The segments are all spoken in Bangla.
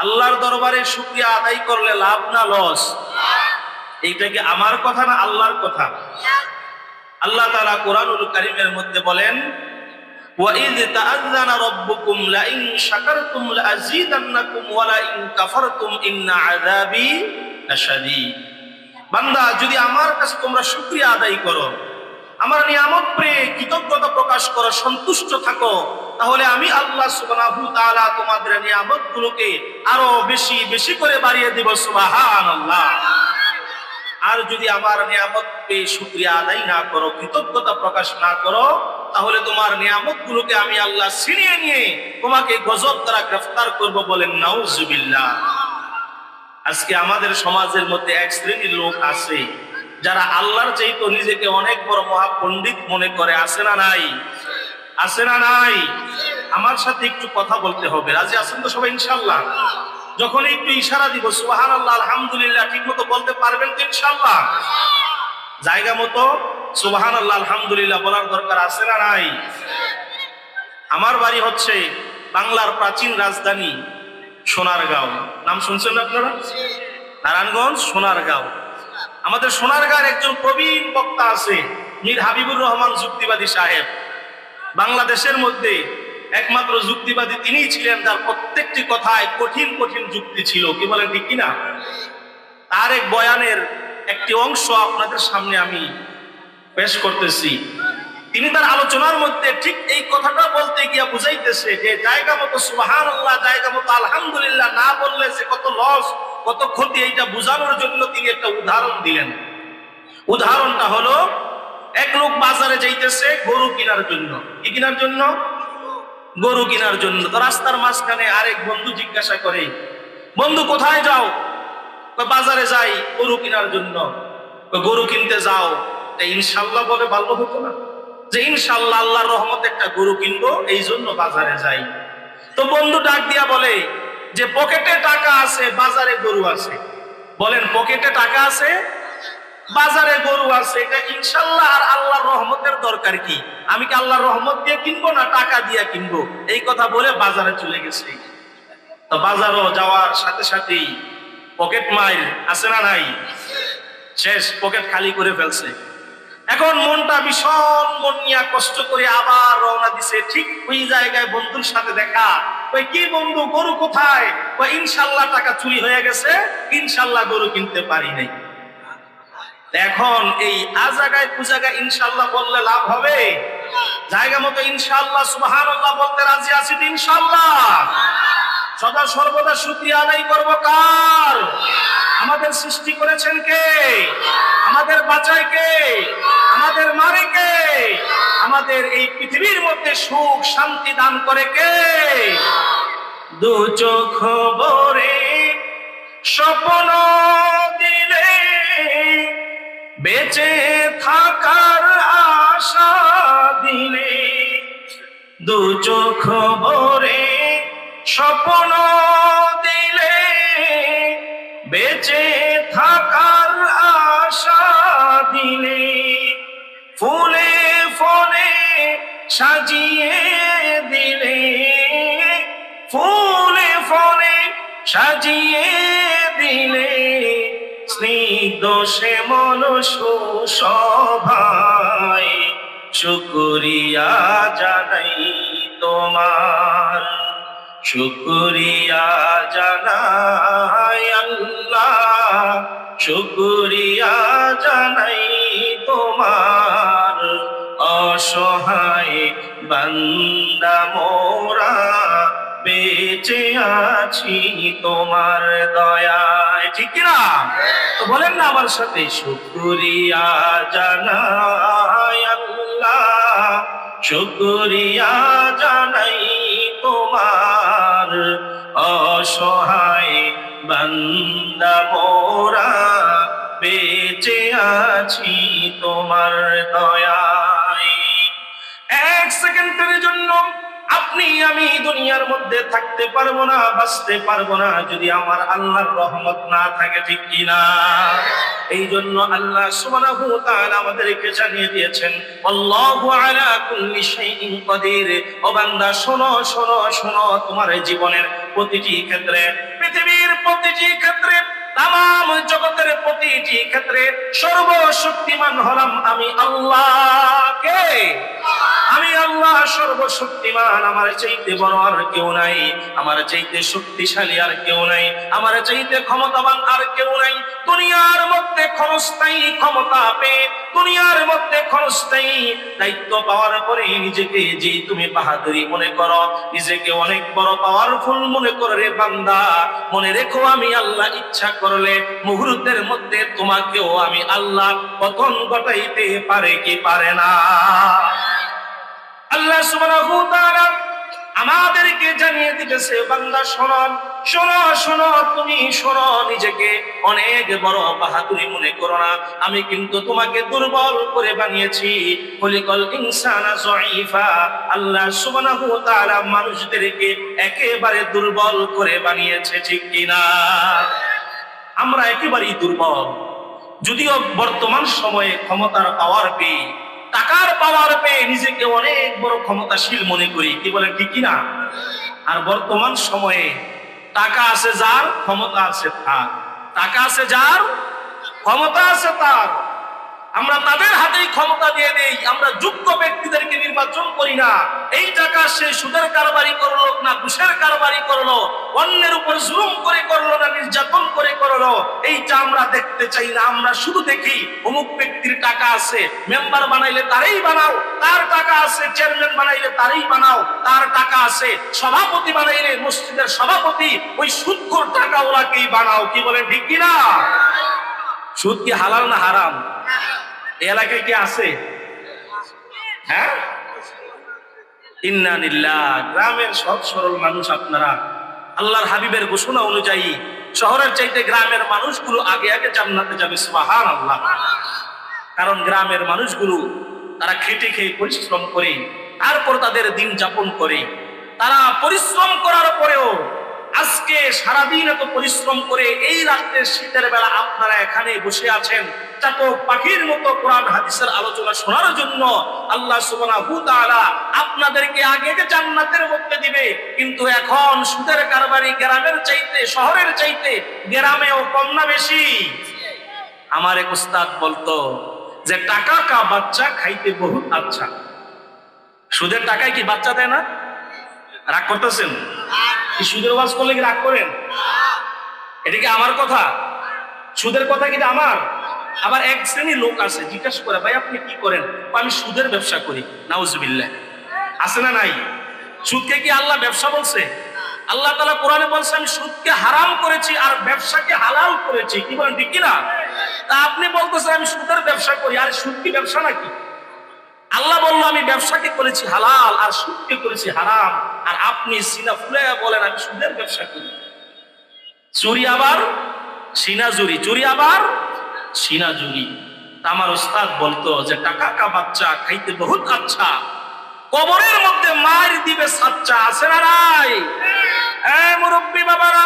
আল্লাহর দরবারে শুকরিয়া আদায় করলে লাভ না লস? এইটা কি আমার কথা না আল্লাহর কথা? আল্লাহ তাআলা কোরআনুল কারীমের মধ্যে বলেন, وَإِذْ تَأَذَّنَ رَبُّكُمْ لَئِن شَكَرْتُمْ لَأَزِيدَنَّكُمْ وَلَئِن كَفَرْتُمْ إِنَّ عَذَابِي لَشَدِيدٌ। বান্দা, যদি আমার কাছে তোমরা শুকরিয়া আদায় করো, আমার নিয়ামত পেয়ে কৃতজ্ঞতা প্রকাশ করো, সন্তুষ্ট থাকো, তাহলে আমি আল্লাহ সুবহানাহু ওয়া তাআলা তোমাদের নিয়ামতগুলোকে আরো বেশি বেশি করে বাড়িয়ে দিব। সুবহানাল্লাহ। আর যদি আমার নিয়ামত পেয়ে শুকরিয়া আদায় না করো, কৃতজ্ঞতা প্রকাশ না করো, তাহলে তোমার নিয়ামতগুলোকে আমি আল্লাহ ছিনিয়ে নিয়ে তোমাকে গজব দ্বারা গ্রেফতার করব। বলেন নাউজুবিল্লাহ। আজকে আমাদের সমাজের মধ্যে এক শ্রেণীর লোক আছে যারা আল্লাহর চাইতে নিজেকে অনেক বড় মহাপণ্ডিত মনে করে। আছে না নাই? আছে না নাই? আমার সাথে একটু কথা বলতে হবে। রাজি আছেন তো সবাই ইনশাআল্লাহ? যখন একটু ইশারা দিব সুবহানাল্লাহ আলহামদুলিল্লাহ ঠিক মতো বলতে পারবেন তো ইনশাআল্লাহ? জায়গা মতো সুবহানাল্লাহ আলহামদুলিল্লাহ বলার দরকার আছে না নাই? আমার বাড়ি হচ্ছে বাংলার প্রাচীন রাজধানী সোনারগাঁও। নাম শুনছেন আপনারা? নারায়ণগঞ্জ সোনারগাঁও। আমাদের সোনারগাঁয়ের একজন প্রবীণ বক্তা আছে, মীর হাবিবুর রহমান যুক্তিবাদী সাহেব। বাংলাদেশের মধ্যে একমাত্র যুক্তিবাদী তিনিই ছিলেন যার প্রত্যেকটি কথায় কঠিন কঠিন যুক্তি ছিল। কি বলেন ঠিক কিনা? তার এক বয়ানের একটি অংশ আপনাদের সামনে আমি পেশ করতেছি। তিনি তার আলোচনার মধ্যে ঠিক এই কথাটা বলতে গিয়া বুঝাইতেছে যে জায়গা মতো সুবহানাল্লাহ, জায়গা মতো আলহামদুলিল্লাহ না বললে যে কত লস, কত ক্ষতি, এইটা বোঝানোর জন্য তিনি একটা উদাহরণ দিলেন। উদাহরণটা হলো, এক লোক বাজারে যাইতেছে গরু কেনার জন্য। কি কেনার জন্য? গরু কেনার জন্য। তো রাস্তার মাঝখানে আরেক বন্ধু জিজ্ঞাসা করে, বন্ধু কোথায় যাও? বাজারে যাই গরু কেনার জন্য। গরু কিনতে যাও, ইনশাল্লাহ বলে ভালো হতো না যে ইনশাল্লাহ আল্লাহর রহমতে একটা গরু কিনবো, এই জন্য বাজারে যাই। তো বন্ধু ডাক দিয়া বলে যে পকেটে টাকা আছে, বাজারে গরু আছে। বলেন, পকেটে টাকা আছে, বাজারে গরু আছে, এটা ইনশাল্লাহ আর আল্লাহর রহমতের দরকার কি? আমি কি আল্লাহর রহমত দিয়ে কিনবো না টাকা দিয়ে কিনবো? এই কথা বলে বাজারে চলে গেছে। তো বাজারও যাওয়ার সাথে সাথেই পকেট মাইর আছে না নাই? শেষ, পকেট খালি করে ফেলছে। এখন মনটা ভীষণ মন নিয়ে কষ্ট করে আবার রওনা দিছে। ঠিক ওই জায়গায় বন্ধুর সাথে দেখা। ওই কি বন্ধু, গরু কোথায়? ওই ইনশাল্লাহ টাকা চুরি হয়ে গেছে, ইনশাল্লাহ গরু কিনতে পারি নাই। এখন এই আজাগায় কুজাগায় ইনশাল্লাহ বললে লাভ হবে? জায়গা মতো ইনশাল্লাহ সুবহানাল্লাহ বলতে রাজি আছি তো ইনশাল্লাহ? সদা সর্বদা শুকরিয়া আদায় করব কার? আমাদের সৃষ্টি করেছেন কে? আমাদের বাঁচায় কে? আমাদের মারে কে? আমাদের এই পৃথিবীর মধ্যে সুখ শান্তি দান করে কে? দু চোখ ভরে স্বপ্ন দিলে, বেঁচে থাকার আশা দিলে, দু চোখ ভরে স্বপ্ন দিলে, বেঁচে থাকার আশা দিলে, ফুলে ফলে সাজিয়ে দিলে, ফুলে ফলে সাজিয়ে দিলে, স্নিগ্ধ শ্যামল সুশোভায় শুকরিয়া জানাই তোমার, শুকরিয়া জানাই আল্লাহ, শুকরিয়া জানাই তোমার। অসহায় বান্দা মোরা বেঁচে আছি তোমার দয়ায়। ঠিক কিনা? তো বলেন না আমার সাথে, শুকরিয়া জানাই আল্লাহ, শুকরিয়া জানাই তোমার। অসহায় বান্দা মোরা বেঁচে আছি তোমার দয়ায়। এক সেকেন্ডের জন্য আপনি আমি দুনিয়ার মধ্যে থাকতে পারবো না, বাঁচতে পারবো না যদি আমার আল্লাহর রহমত না থাকে। ঠিক কিনা? এই জন্য আল্লাহ সুবহানাহু ওয়া তাআলা আমাদেরকে জানিয়ে দিয়েছেন, আল্লাহু আলা কুল্লি শাইইন কাদির। ও বান্দা শোনো শোনো শোনো, তোমার জীবনের প্রতিটি ক্ষেত্রে, পৃথিবীর প্রতিটি ক্ষেত্রে, তাম জগতের প্রতিটি ক্ষেত্রে সর্বশক্তিমান হলাম আমি আল্লাহ। কে? আমি আল্লাহ সর্বশক্তিমান। আমার চাইতে বড় আর কেউ নাই, আমার চাইতে শক্তিশালী আর কেউ নাই, আমার চাইতে ক্ষমতাবান আর কেউ নাই। দুনিয়ার মধ্যে ক্ষণস্থায়ী ক্ষমতা পেয়ে, দুনিয়ার মধ্যে ক্ষণস্থায়ী দায়িত্ব পাওয়ার পরে নিজেকে যে তুমি বাহাদুরি মনে করো, নিজেকে অনেক বড় পাওয়ারফুল মনে করো রে বান্দা, মনে রেখো আমি আল্লাহ ইচ্ছা করলে মুহূর্তের মধ্যে তোমাকেও আমি আল্লাহ পতন ঘটাইতে পারে কি পারে না? আল্লাহ সুবহানাহু ওয়া তাআলা আমাদেরকে জানিয়ে দিতেছে, বান্দা শোনো শোনো শোনো, তুমি শোনো, নিজেকে অনেক বড় বাহাদুরি মনে করো না। আমি কিন্তু তোমাকে দুর্বল করে বানিয়েছি। খলিকাল ইনসানা যায়ীফা। আল্লাহ সুবহানাহু ওয়া তাআলা মানুষদেরকে একেবারে দুর্বল করে বানিয়েছে, ঠিক কিনা? আমরা একেবারেই দুর্বল। যদিও বর্তমান সময়ে ক্ষমতার পাওয়ার পেয়ে, টাকার পাওয়ার পেয়ে নিজেকে অনেক বড় ক্ষমতাশীল মনে করি, কি বলেন ঠিক কিনা? আর বর্তমান সময়ে টাকা আছে যার, ক্ষমতা আছে তার। টাকা আছে যার, ক্ষমতা আছে তার। আমরা তাদের হাতেই ক্ষমতা দিয়ে দেই। আমরা যোগ্য ব্যক্তিদেরকে নির্বাচন করি না। এই টাকা সে সুদের কারবারি করলো না ঘুষের কারবারি করলো, অন্যের উপর জুলুম করে করলো না নির্যাতন করে করলো, এইটা আমরা দেখতে চাই না। আমরা শুধু দেখি অমুক ব্যক্তির টাকা আছে, মেম্বার বানাইলে তারই বানাও, তার টাকা আছে চেয়ারম্যান বানাইলে তারই বানাও, তার টাকা আছে সভাপতি বানাইলে মসজিদের সভাপতি ওই সুদখোর টাকাওয়ালাকেই বানাও, কি বলেন ঠিক কিনা? সুদ কি হালাল না হারাম? এলাকায় কি আছে? হ্যাঁ, ইন্না লিল্লাহ। গ্রামের সৎ সরল মানুষ আপনারা, আল্লাহর হাবিবের ঘোষণা অনুযায়ী শহরের চাইতে গ্রামের মানুষগুলো আগে আগে জান্নাতে যাবে, সুবহানাল্লাহ। কারণ গ্রামের মানুষগুলো তারা খেটে খেয়ে পরিশ্রম করে তারপর তাদের দিন যাপন করে। তারা পরিশ্রম করার পরেও আজকে সারাদিন এত পরিশ্রম করে এই রাত্রের শীতের বেলা আপনারা এখানে বসে আছেন চাতক পাখির মতো কোরআন হাদিসের আলোচনা শোনার জন্য। আল্লাহ সুবহানাহু ওয়া তাআলা আপনাদেরকে আগে জান্নাতের মধ্যে দিবে, কিন্তু এখন সুদের কারবারি গ্রামের চাইতে, শহরের চাইতে গ্রামেও কম না বেশি? আমার এক উস্তাদ বলতো যে টাকা কা বাচ্চা খাইতে বহুত আচ্ছা। সুদের টাকায় কি বাচ্চা দেয় না? রাগ করতেছেন? সুদের ওয়াজ করলে কি রাগ করেন? এটা কি আমার কথা? সুদের কথা কি আমার? আবার এক শ্রেণীর লোক আছে, জিজ্ঞাসা করে ভাই আপনি কি করেন? আমি সুদের ব্যবসা করি। নাউজুবিল্লাহ। আছে না নাই? সুদকে কি আল্লাহ ব্যবসা বলছে? আল্লাহ তাআলা কোরআনে বলছে আমি সুদকে হারাম করেছি আর ব্যবসাকে হালাল করেছি, কি বলেন ঠিক কিনা? তা আপনি বলতেছেন আমি সুদের ব্যবসা করি, আর সুদ কি ব্যবসা নাকি? আল্লাহ বললো আমি ব্যবসাকে করেছি হালাল আর সুদকে করেছি হারাম, আর আপনি সিনা ফুলে বলেন আমি সুদের ব্যবসা করি। চুরি আবার সিনা জুরি, চুরি আবার সিনা জুরি। আমার ওস্তাদ বলতো যে টাকা কা বাচ্চা খাইতে বহুত আচ্ছা, কবরের মধ্যে মার দিবে সাচ্চা। আছে না নাই? মুরব্বী বাবারা,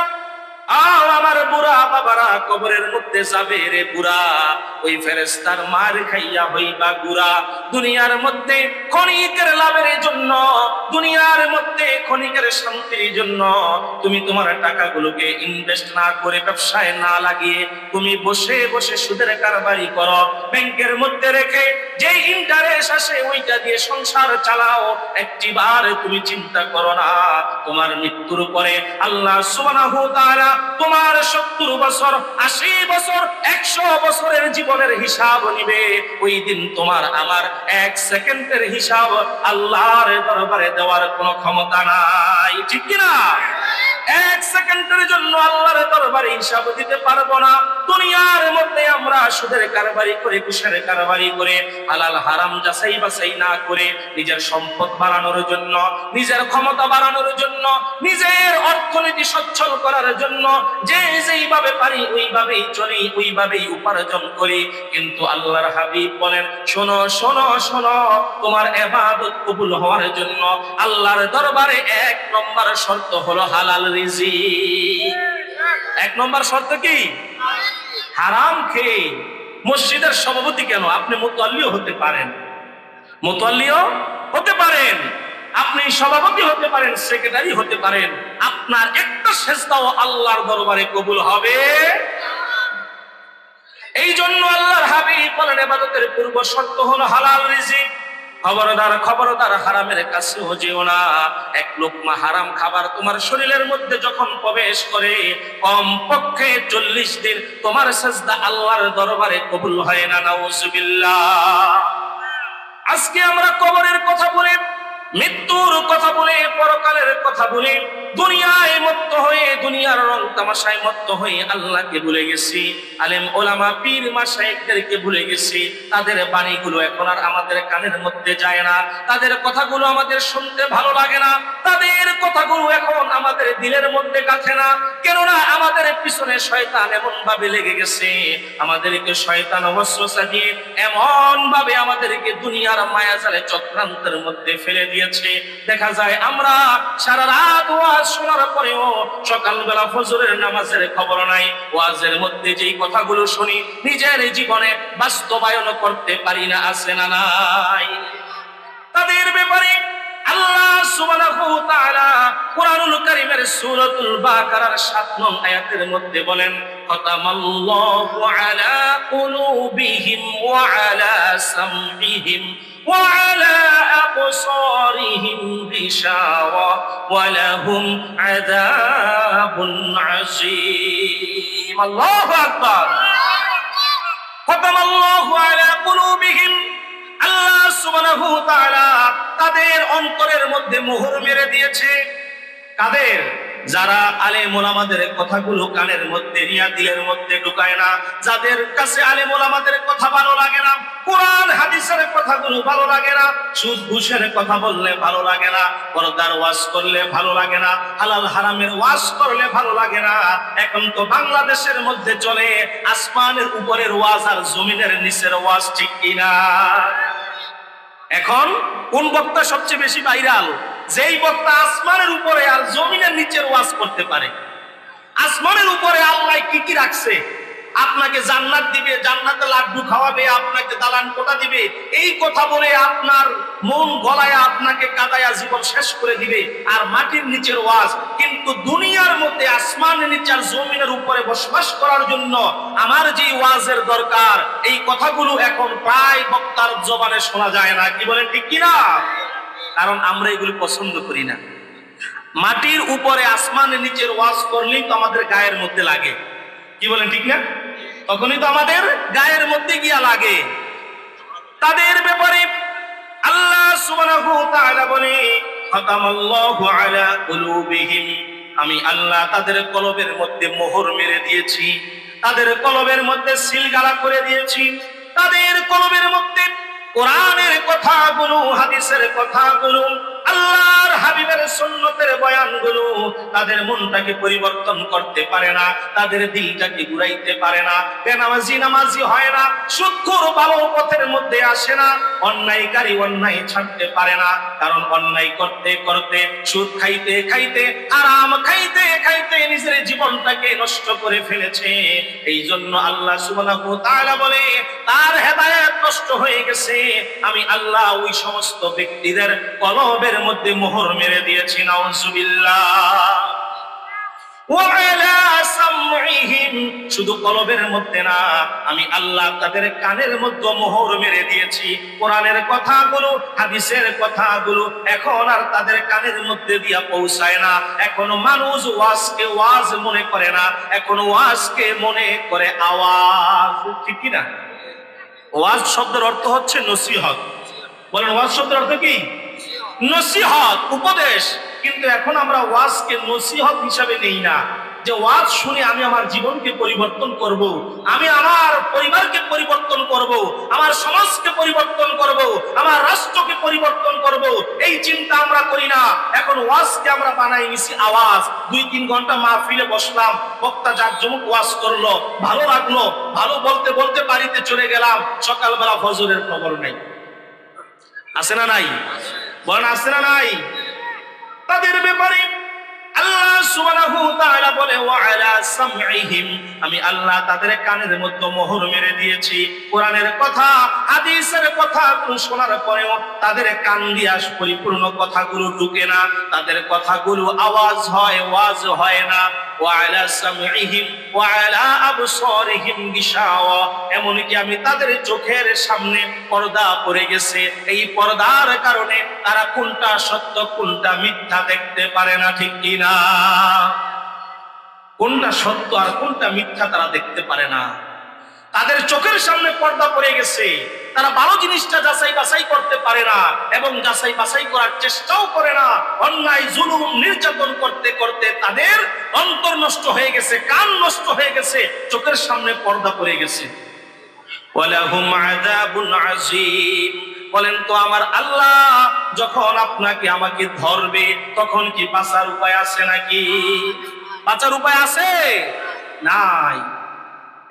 আমার বুড়া বাবারা, কবরের মধ্যে যাবে রে বুড়া, ওই ফেরেশতার মার খাইয়া হইবা গুড়া। দুনিয়ার মধ্যে ক্ষণিকের লাভের জন্য, দুনিয়ার মধ্যে ক্ষণিকের শান্তির জন্য তুমি তোমার টাকাগুলোকে ইনভেস্ট না করে, ব্যবসায় না লাগিয়ে তুমি বসে বসে সুদের কারবারি করো, ব্যাংকের মধ্যে রেখে যে ইন্টারেস্ট আসে ওইটা দিয়ে সংসার চালাও। একটিবার তুমি চিন্তা করো না তোমার মৃত্যুর পরে আল্লাহ সুবহানাহু ওয়া তাআলা তোমার 70 বছর, 80 বছর, 100 বছরের জীবনের হিসাব নিবে। ওই দিন তোমার আমার 1 সেকেন্ডের হিসাব আল্লাহর দরবারে দেওয়ার কোনো ক্ষমতা নাই, ঠিক কি না? 1 সেকেন্ডের জন্য আল্লাহর দরবারে হিসাব দিতে পারবো না। দুনিয়ার মধ্যে আমরা সুদের কারবারি করে, ঘুষের কারবারি করে, হালাল হারাম যাচাই বাছাই না করে নিজের সম্পদ বাড়ানোর জন্য, নিজের ক্ষমতা বাড়ানোর জন্য, নিজের অর্থনীতি সচ্ছল করার জন্য যে যেইভাবে পারি ওইভাবেই চলি, ওইভাবেই উপার্জন করি। কিন্তু আল্লাহর হাবিব বলেন শোনো শোনো শোনো, তোমার ইবাদত কবুল হওয়ার জন্য আল্লাহর দরবারে 1 নম্বর শর্ত হলো হালাল রিজিক। 1 নম্বর শর্ত কি? হারাম খেয়ে মসজিদের সভাপতি কেন, আপনি মুতাল্লিও হতে পারেন, মুতাল্লিও হতে পারেন। আপনি সভাপতি হতে পারেন, সেক্রেটারি হতে পারেন, আপনার একটা সেজদাও আল্লাহর দরবারে কবুল হবে। এই জন্য আল্লাহর হাবিব বলেন ইবাদতের পূর্ব শর্ত হলো হালাল রিজিক। খবরদার খবরদার হারামের কাছেও যেও না। এক লোকমা হারাম খাবার তোমার শরীরের মধ্যে যখন প্রবেশ করে, কমপক্ষে 40 দিন তোমার সেজদা আল্লাহর দরবারে কবুল হয় না। নাউজুবিল্লাহ। আজকে আমরা কবরের কথা বলে, মৃত্যুর কথা বলে, পরকালের কথা বলে দুনিয়ায় মত্ত হয়ে, দুনিয়ার রং তামাশায় মত্ত হয়ে আল্লাহকে ভুলে গেছি। আলেম ওলামা পীর মাশায়েখদেরকে ভুলে গেছি। তাদের বাণীগুলো এখন আর আমাদের কানের মধ্যে যায় না, তাদের কথাগুলো আমাদের শুনতে ভালো লাগে না, তাদের কথাগুলো এখন আমাদের দিলের মধ্যে গাঁথে না। কেননা আমাদের পিছনে শয়তান এমন ভাবে লেগে গেছে, আমাদেরকে শয়তান ওয়াসওয়াসা দিয়ে এমন ভাবে আমাদেরকে দুনিয়ার মায়াজালে চক্রান্তের মধ্যে ফেলে দিয়েছে। দেখা যায় আমরা সারা রাত ওয়াজ শোনার পরেও সকালবেলা ফজরের নামাজের খবর নাই। ওয়াজের মধ্যে যেই কথাগুলো শুনি নিজের জীবনে বাস্তবায়ন করতে পারি না। আছে না নাই? তাদের ব্যাপারে আল্লাহ সুবহানাহু ওয়া তাআলা কুরআনুল কারীমের সূরাতুল বাকারার 7 নং আয়াতের মধ্যে বলেন, খাতামাল্লাহু আলা কুলুবিহিম ওয়া আলা সামঈহিম ওয়া আলা আবসারিহিম গিশাওয়া ওয়া লাহুম আযাবুন আযীম। আল্লাহু আকবার। খাতামাল্লাহু আলা কুলুবিহিম, আল্লাহ সুবহানাহু ওয়া তাআলা তাদের অন্তরের মধ্যে মোহর মেরে দিয়েছে। কাদের? যারা আলেম ওলামাদের কথাগুলো কানের মধ্যে নিয়ে দিলের মধ্যে ঢুকায় না, যাদের কাছে আলেম ওলামাদের কথা ভালো লাগে না, কোরআন হাদিসের কথাগুলো ভালো লাগে না, সুদ ঘুষের কথা বললে ভালো লাগে না, পর্দার ওয়াজ করলে ভালো লাগে না, হালাল হারামের ওয়াজ করলে ভালো লাগে না। এখন তো বাংলাদেশের মধ্যে চলে আসমানের উপরের ওয়াজ আর জমিনের নিচের ওয়াজ, ঠিক কিনা? এখন কোন বক্তা সবচেয়ে বেশি ভাইরাল? যেই বক্তা আসমানের উপরে আর জমিনের নিচের ওয়াজ করতে পারে। আসমানের উপরে আল্লাহ কি কি রাখছে, আপনাকে জান্নাত দিবে, জান্নাতে লাড্ডু খাওয়াবে, আপনাকে দালান কোঠা দিবে, এই কথা বলে আপনার মন গলায় আপনাকে কাদায়া জীবন শেষ করে দিবে। আর মাটির নিচের ওয়াজ। কিন্তু দুনিয়ার মধ্যে আসমানের নিচে আর জমিনের উপরে বসবাস করার জন্য আমার যে ওয়াজের দরকার, এই কথাগুলো এখন প্রায় বক্তার জবানে শোনা যায় না। কি বলেন, ঠিক কিনা? কারণ আমরা এগুলো পছন্দ করি না। মাটির উপরে আসমানের নিচের ওয়াজ করলেই তো আমাদের গায়ের মধ্যে লাগে। কি বলেন, ঠিক না? তখনই তো আমাদের গায়ের মধ্যে গিয়া লাগে। তাদের ব্যাপারে আল্লাহ সুবহানাহু ওয়া তাআলা বলে, খাতামাল্লাহু আলা কুলুবিহিম, আমি আল্লাহ তাদের কলবের মধ্যে মোহর মেরে দিয়েছি, তাদের কলবের মধ্যে সিলগালা করে দিয়েছি, তাদের কলবের মধ্যে কোরআনের কথাগুলো, হাদিসের কথাগুলো, আল্লাহর হাবিবের সুন্নতের বয়ানগুলো তাদের মনটাকে পরিবর্তন করতে পারে না, তাদের দিলটাকে ঘুরাইতে পারে না। বেনামাজি নামাজি হয় না, সুদখোর ভালো পথের মধ্যে আসে না, অন্যায়কারী অন্যায় ছাড়তে পারে না। কারণ অন্যায় করতে করতে, সুদ খাইতে খাইতে, আরাম খাইতে খাইতে নিজের জীবনটাকে নষ্ট করে ফেলেছে। এই জন্য আল্লাহ সুবহানাহু ওয়া তাআলা বলে, তার হেদায়েত নষ্ট হয়ে গেছে। আমি আল্লাহ ওই সমস্ত ব্যক্তিদের কলবের মধ্যে মোহর মেরে দিয়েছি। নাউজুবিল্লাহ। ওয়া আলা সামঈহিম, শুধু কলবের মধ্যে না, আমি আল্লাহ তাদের কানের মধ্যে মোহর মেরে দিয়েছি। কোরআনের কথাগুলো, হাদিসের কথাগুলো এখন আর তাদের কানের মধ্যে দিয়া পৌঁছায় না। এখন মানুষ ওয়াজকে ওয়াজ মনে করে না, এখন ওয়াজকে মনে করে আওয়াজ। ঠিক কি না? ওয়াজ শব্দের অর্থ হচ্ছে নসিহত। বলেন, ওয়াজ শব্দের অর্থ কি? নসিহত, উপদেশ। কিন্তু এখন আমরা ওয়াজকে নসিহত হিসাবে নেই না, যে ওয়াজ শুনে আমি আমার জীবনকে পরিবর্তন করব, আমি আমার পরিবারকে পরিবর্তন করব, আমার সমাজকে পরিবর্তন করব, আমার রাষ্ট্রকে পরিবর্তন করব, এই চিন্তা আমরা করি না। এখন ওয়াজকে আমরা বানাই নিছি আওয়াজ। 2-3 ঘন্টা মাহফিলে বসলাম, বক্তা জাকজমক ওয়াজ করলো, ভালো লাগলো, ভালো বলতে বলতে বাড়িতে চলে গেলাম, সকালবেলা ফজরের খবর নাই। আছে না নাই? বলেন, আছে না নাই? তাদের ব্যাপারে আল্লাহ সুবহানাহু ওয়া তাআলা বলে, ওয়া আলা সামঈহিম, আমি আল্লাহ তাদের কানের মধ্যে মোহর মেরে দিয়েছি। কোরআনের কথা, হাদিসের কথাগুলো শোনার পরেও তাদের কান দিয়া পরিপূর্ণ কথাগুলো ঢুকে না, তাদের কথাগুলো আওয়াজ হয়, ওয়াজ হয় না। ওয়ালা সামঈহিম ওয়ালা আবসারিহিম গিশাওয়া, এমনকি আমি তাদের চোখের সামনে পর্দা পড়ে গেছে। এই পর্দার কারণে তারা কোনটা সত্য কোনটা মিথ্যা দেখতে পারে না, ঠিক কিনা? কোনটা সত্য আর কোনটা মিথ্যা তারা দেখতে পারে না। তাদের চোখের সামনে পর্দা পড়ে গেছে, তারা ভালো জিনিসটা যাচাই বাছাই করতে পারে না এবং যাচাই বাছাই করার চেষ্টাও করে না। অন্যায় জুলুম নির্যাতন করতে করতে তাদের অন্তর নষ্ট হয়ে গেছে, কান নষ্ট হয়ে গেছে, চোখের সামনে পর্দা পড়ে গেছে। ওয়ালাহুম আযাবুন আযীম, বলেন তো আমার আল্লাহ যখন আপনাকে আমাকে ধরবে তখন কি বাঁচার উপায় আছে নাকি? বাঁচার উপায় আছে? নাই।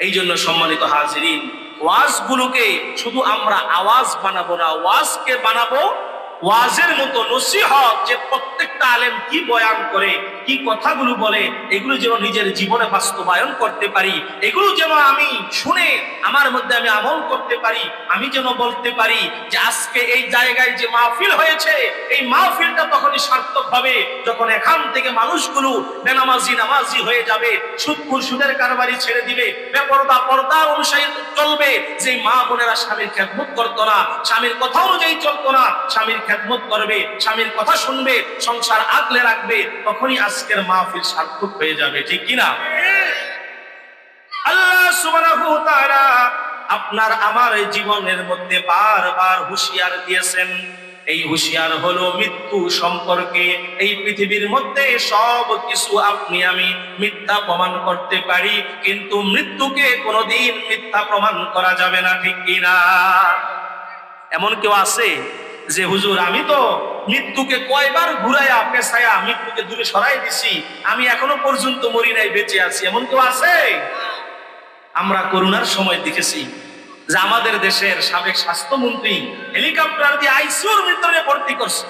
এই জন্য সম্মানিত হাজিরিন, ওয়াজগুলোকে শুধু আমরা আওয়াজ বানাবো না, ওয়াজকে বানাবো ওয়াজের মতো নসিহত, যে প্রত্যেকটা আলেম কি বয়ান করে, কি কথাগুলো বলে, এগুলো যেন নিজের জীবনে বাস্তবায়ন করতে পারি, এগুলো যেন আমি শুনে আমার মধ্যে আমি আমল করতে পারি। আমি যেন বলতে পারি যে আজকে এই জায়গায় যে মাহফিল হয়েছে, এই মাহফিলটা তখনই সার্থক হবে যখন এখান থেকে মানুষগুলো বেনামাজি নামাজি হয়ে যাবে, সুদখোর সুদের কারবারি ছেড়ে দিবে, বেপরদা পর্দা অনুযায়ী চলবে। যে মা বোনেরা স্বামীর খেদমত করতো না, স্বামীর কথা অনুযায়ী চলতো না, স্বামীর খেদমত করবে, স্বামীর কথা শুনবে, সংসার আগলে রাখবে, তখনই আজকের মাহফিল সার্থক হয়ে যাবে, ঠিক কিনা? আল্লাহ সুবহানাহু ওয়া তাআলা আপনার আমার জীবনের মধ্যে বারবার হুঁশিয়ার দিয়েছেন। এই হুঁশিয়ার হলো মৃত্যু সম্পর্কে। এই পৃথিবীর মধ্যে সব কিছু আপনি আমি মিথ্যা প্রমাণ করতে পারি, কিন্তু মৃত্যুকে কোনোদিন মিথ্যা প্রমাণ করা যাবে না, ঠিক কিনা? এমন কেউ আছে যে হুজুর আমি তো মৃত্যুকে কয়বার ঘুরাইয়া পেছায়া মৃত্যুকে দূরে সরাই দিছি, আমি এখনো পর্যন্ত মরি নাই, বেঁচে আছি, এমন কেউ আছে? আমরা করোনার সময় দেখেছি যে আমাদের দেশের সাবেক স্বাস্থ্যমন্ত্রী হেলিকপ্টার দিয়ে আইসিইউর ভিতরে ভর্তি করছে।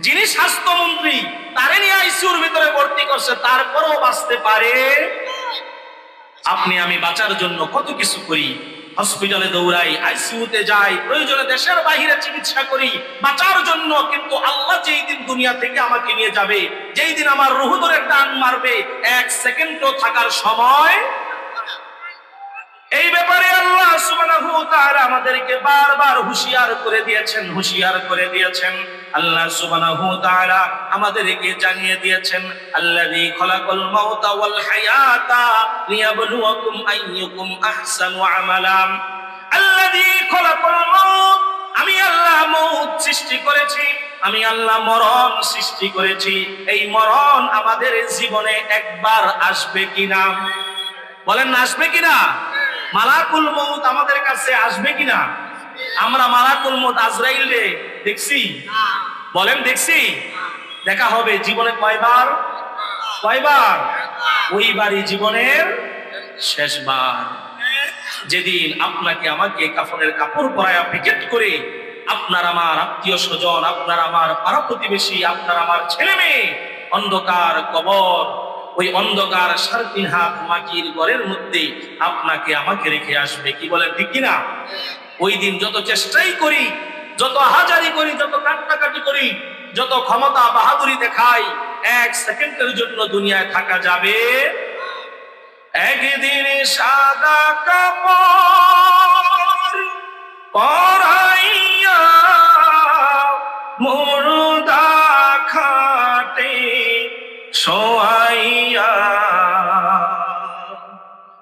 যিনি স্বাস্থ্যমন্ত্রী তারে নিয়ে আইসিইউর ভিতরে ভর্তি করছে, তারপরেও বাঁচতে পারে। আপনি আমি বাঁচার জন্য কত কিছু করি, হসপিটালে দৌড়াই, আইসিইউতে যাই, প্রয়োজনে দেশের বাইরে চিকিৎসা করি বাঁচার জন্য, কিন্তু আল্লাহ যেই দিন দুনিয়া থেকে আমাকে নিয়ে যাবে, যেই দিন আমার রূহ ধরে টান মারবে, এক সেকেন্ডও থাকার সময়। এই ব্যাপারে আল্লাহ সুবহানাহু ওয়া তাআলা আমাদেরকে বারবার হুঁশিয়ার করে দিয়েছেন, হুঁশিয়ার করে দিয়েছেন। আল্লাহ সুবহানাহু ওয়া তাআলা আমাদেরকে জানিয়ে দিয়েছেন, আল্লাযী খলাকাল মাউতা ওয়াল হায়াতা লিয়াবলুয়াকুম আইয়ুকুম আহসানু আমালা। আল্লাযী খলাকাল মাউত, আমি আল্লাহ মউত সৃষ্টি করেছি, আমি আল্লাহ মরণ সৃষ্টি করেছি। এই মরণ আমাদের জীবনে একবার আসবে কিনা? বলেন না, আসবে কিনা? মালাকুল মউত আমাদের কাছে আসবে কিনা? আমরা মালাকুল মউত আজরাইলে দেখছি? বলেন দেখছি? দেখা হবে জীবনে কয়বার? কয়বার? ওইবারই জীবনের শেষবার, যেদিন আপনাকে আমাকে কাফনের কাপড় পরায়া প্যাকেট করে আপনার আমার আত্মীয় স্বজন, আপনার আমার পাড়া প্রতিবেশী, আপনার আমার ছেলে মেয়ে অন্ধকার কবর, ওই অন্ধকার 3.5 হাত মাটির ঘরের মধ্যে আপনাকে আমাকে রেখে আসবে। কি বলেন, ঠিক কিনা? ওই দিন যত চেষ্টাই করি, যত হাজারি করি, যত কান্নাকাটি করি, যত ক্ষমতা বাহাদুরি দেখাই, এক সেকেন্ডের জন্য দুনিয়ায় থাকা যাবে। একদিন সাদা কাপড় পরাইয়া মুর্দা খাটে শোয়াইয়া।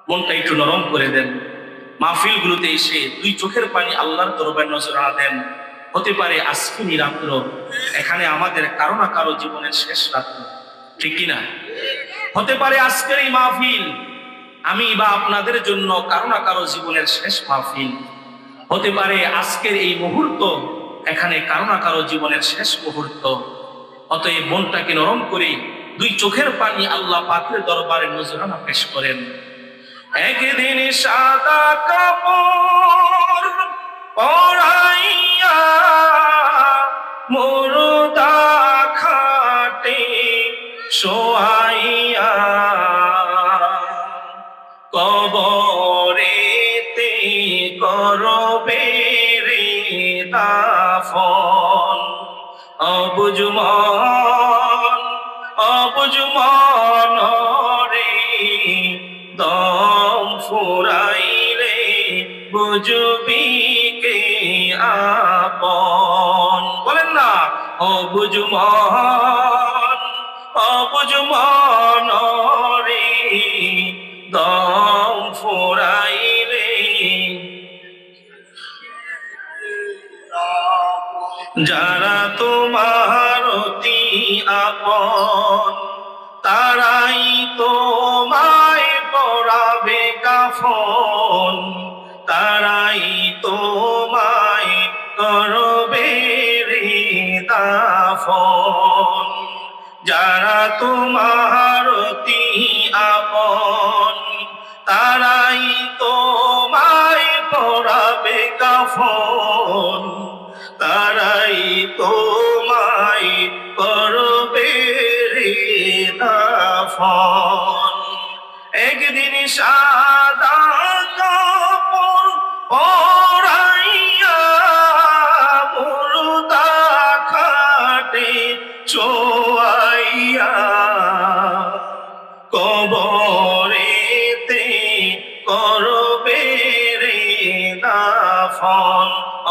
মনটা একটু নরম করে দেন, মাহফিল গুলোতে এসে দুই চোখের পানি আল্লাহর দরবারে নজরানা দেন। হতে পারে আজকেরই রাত্র এখানে আমাদের কারো না কারো জীবনের শেষ রাত্র, ঠিক কিনা? হতে পারে আজকের এই মাহফিল আমি বা আপনাদের জন্য কারো না কারো জীবনের শেষ মাহফিল। হতে পারে আজকের এই মুহূর্ত এখানে কারো না কারো জীবনের শেষ মুহূর্ত। অতএব মনটাকে নরম করে দুই চোখের পানি আল্লাহ পাকের দরবারে নজরানা পেশ করেন। একদিন সাদা কাপড় পরাইয়া মুর্দা খাটে শোয়াইয়া কবরেতে করবে রে দাফন। অবুঝমন অবুঝমন রে, দম ফুরাইলে বুঝবি কে আপন। বলেন না, অবুঝমন অবুঝমন রে, দম ফুরাইলে যারা তোমার অতি আপন, তারাই তোমায় পরাবে কাফন, তারাই তোমায় করবে রে দাফন। যারা তোমার অতি আপন, তারাই তোমায় পরাবে কাফন, তারাই তোমায় করবে রে দাফন। একদিন সাদা কাপড় পরাইয়া মুর্দা খাটে চোয়াইয়া, কবরেতে করবে রে দাফন।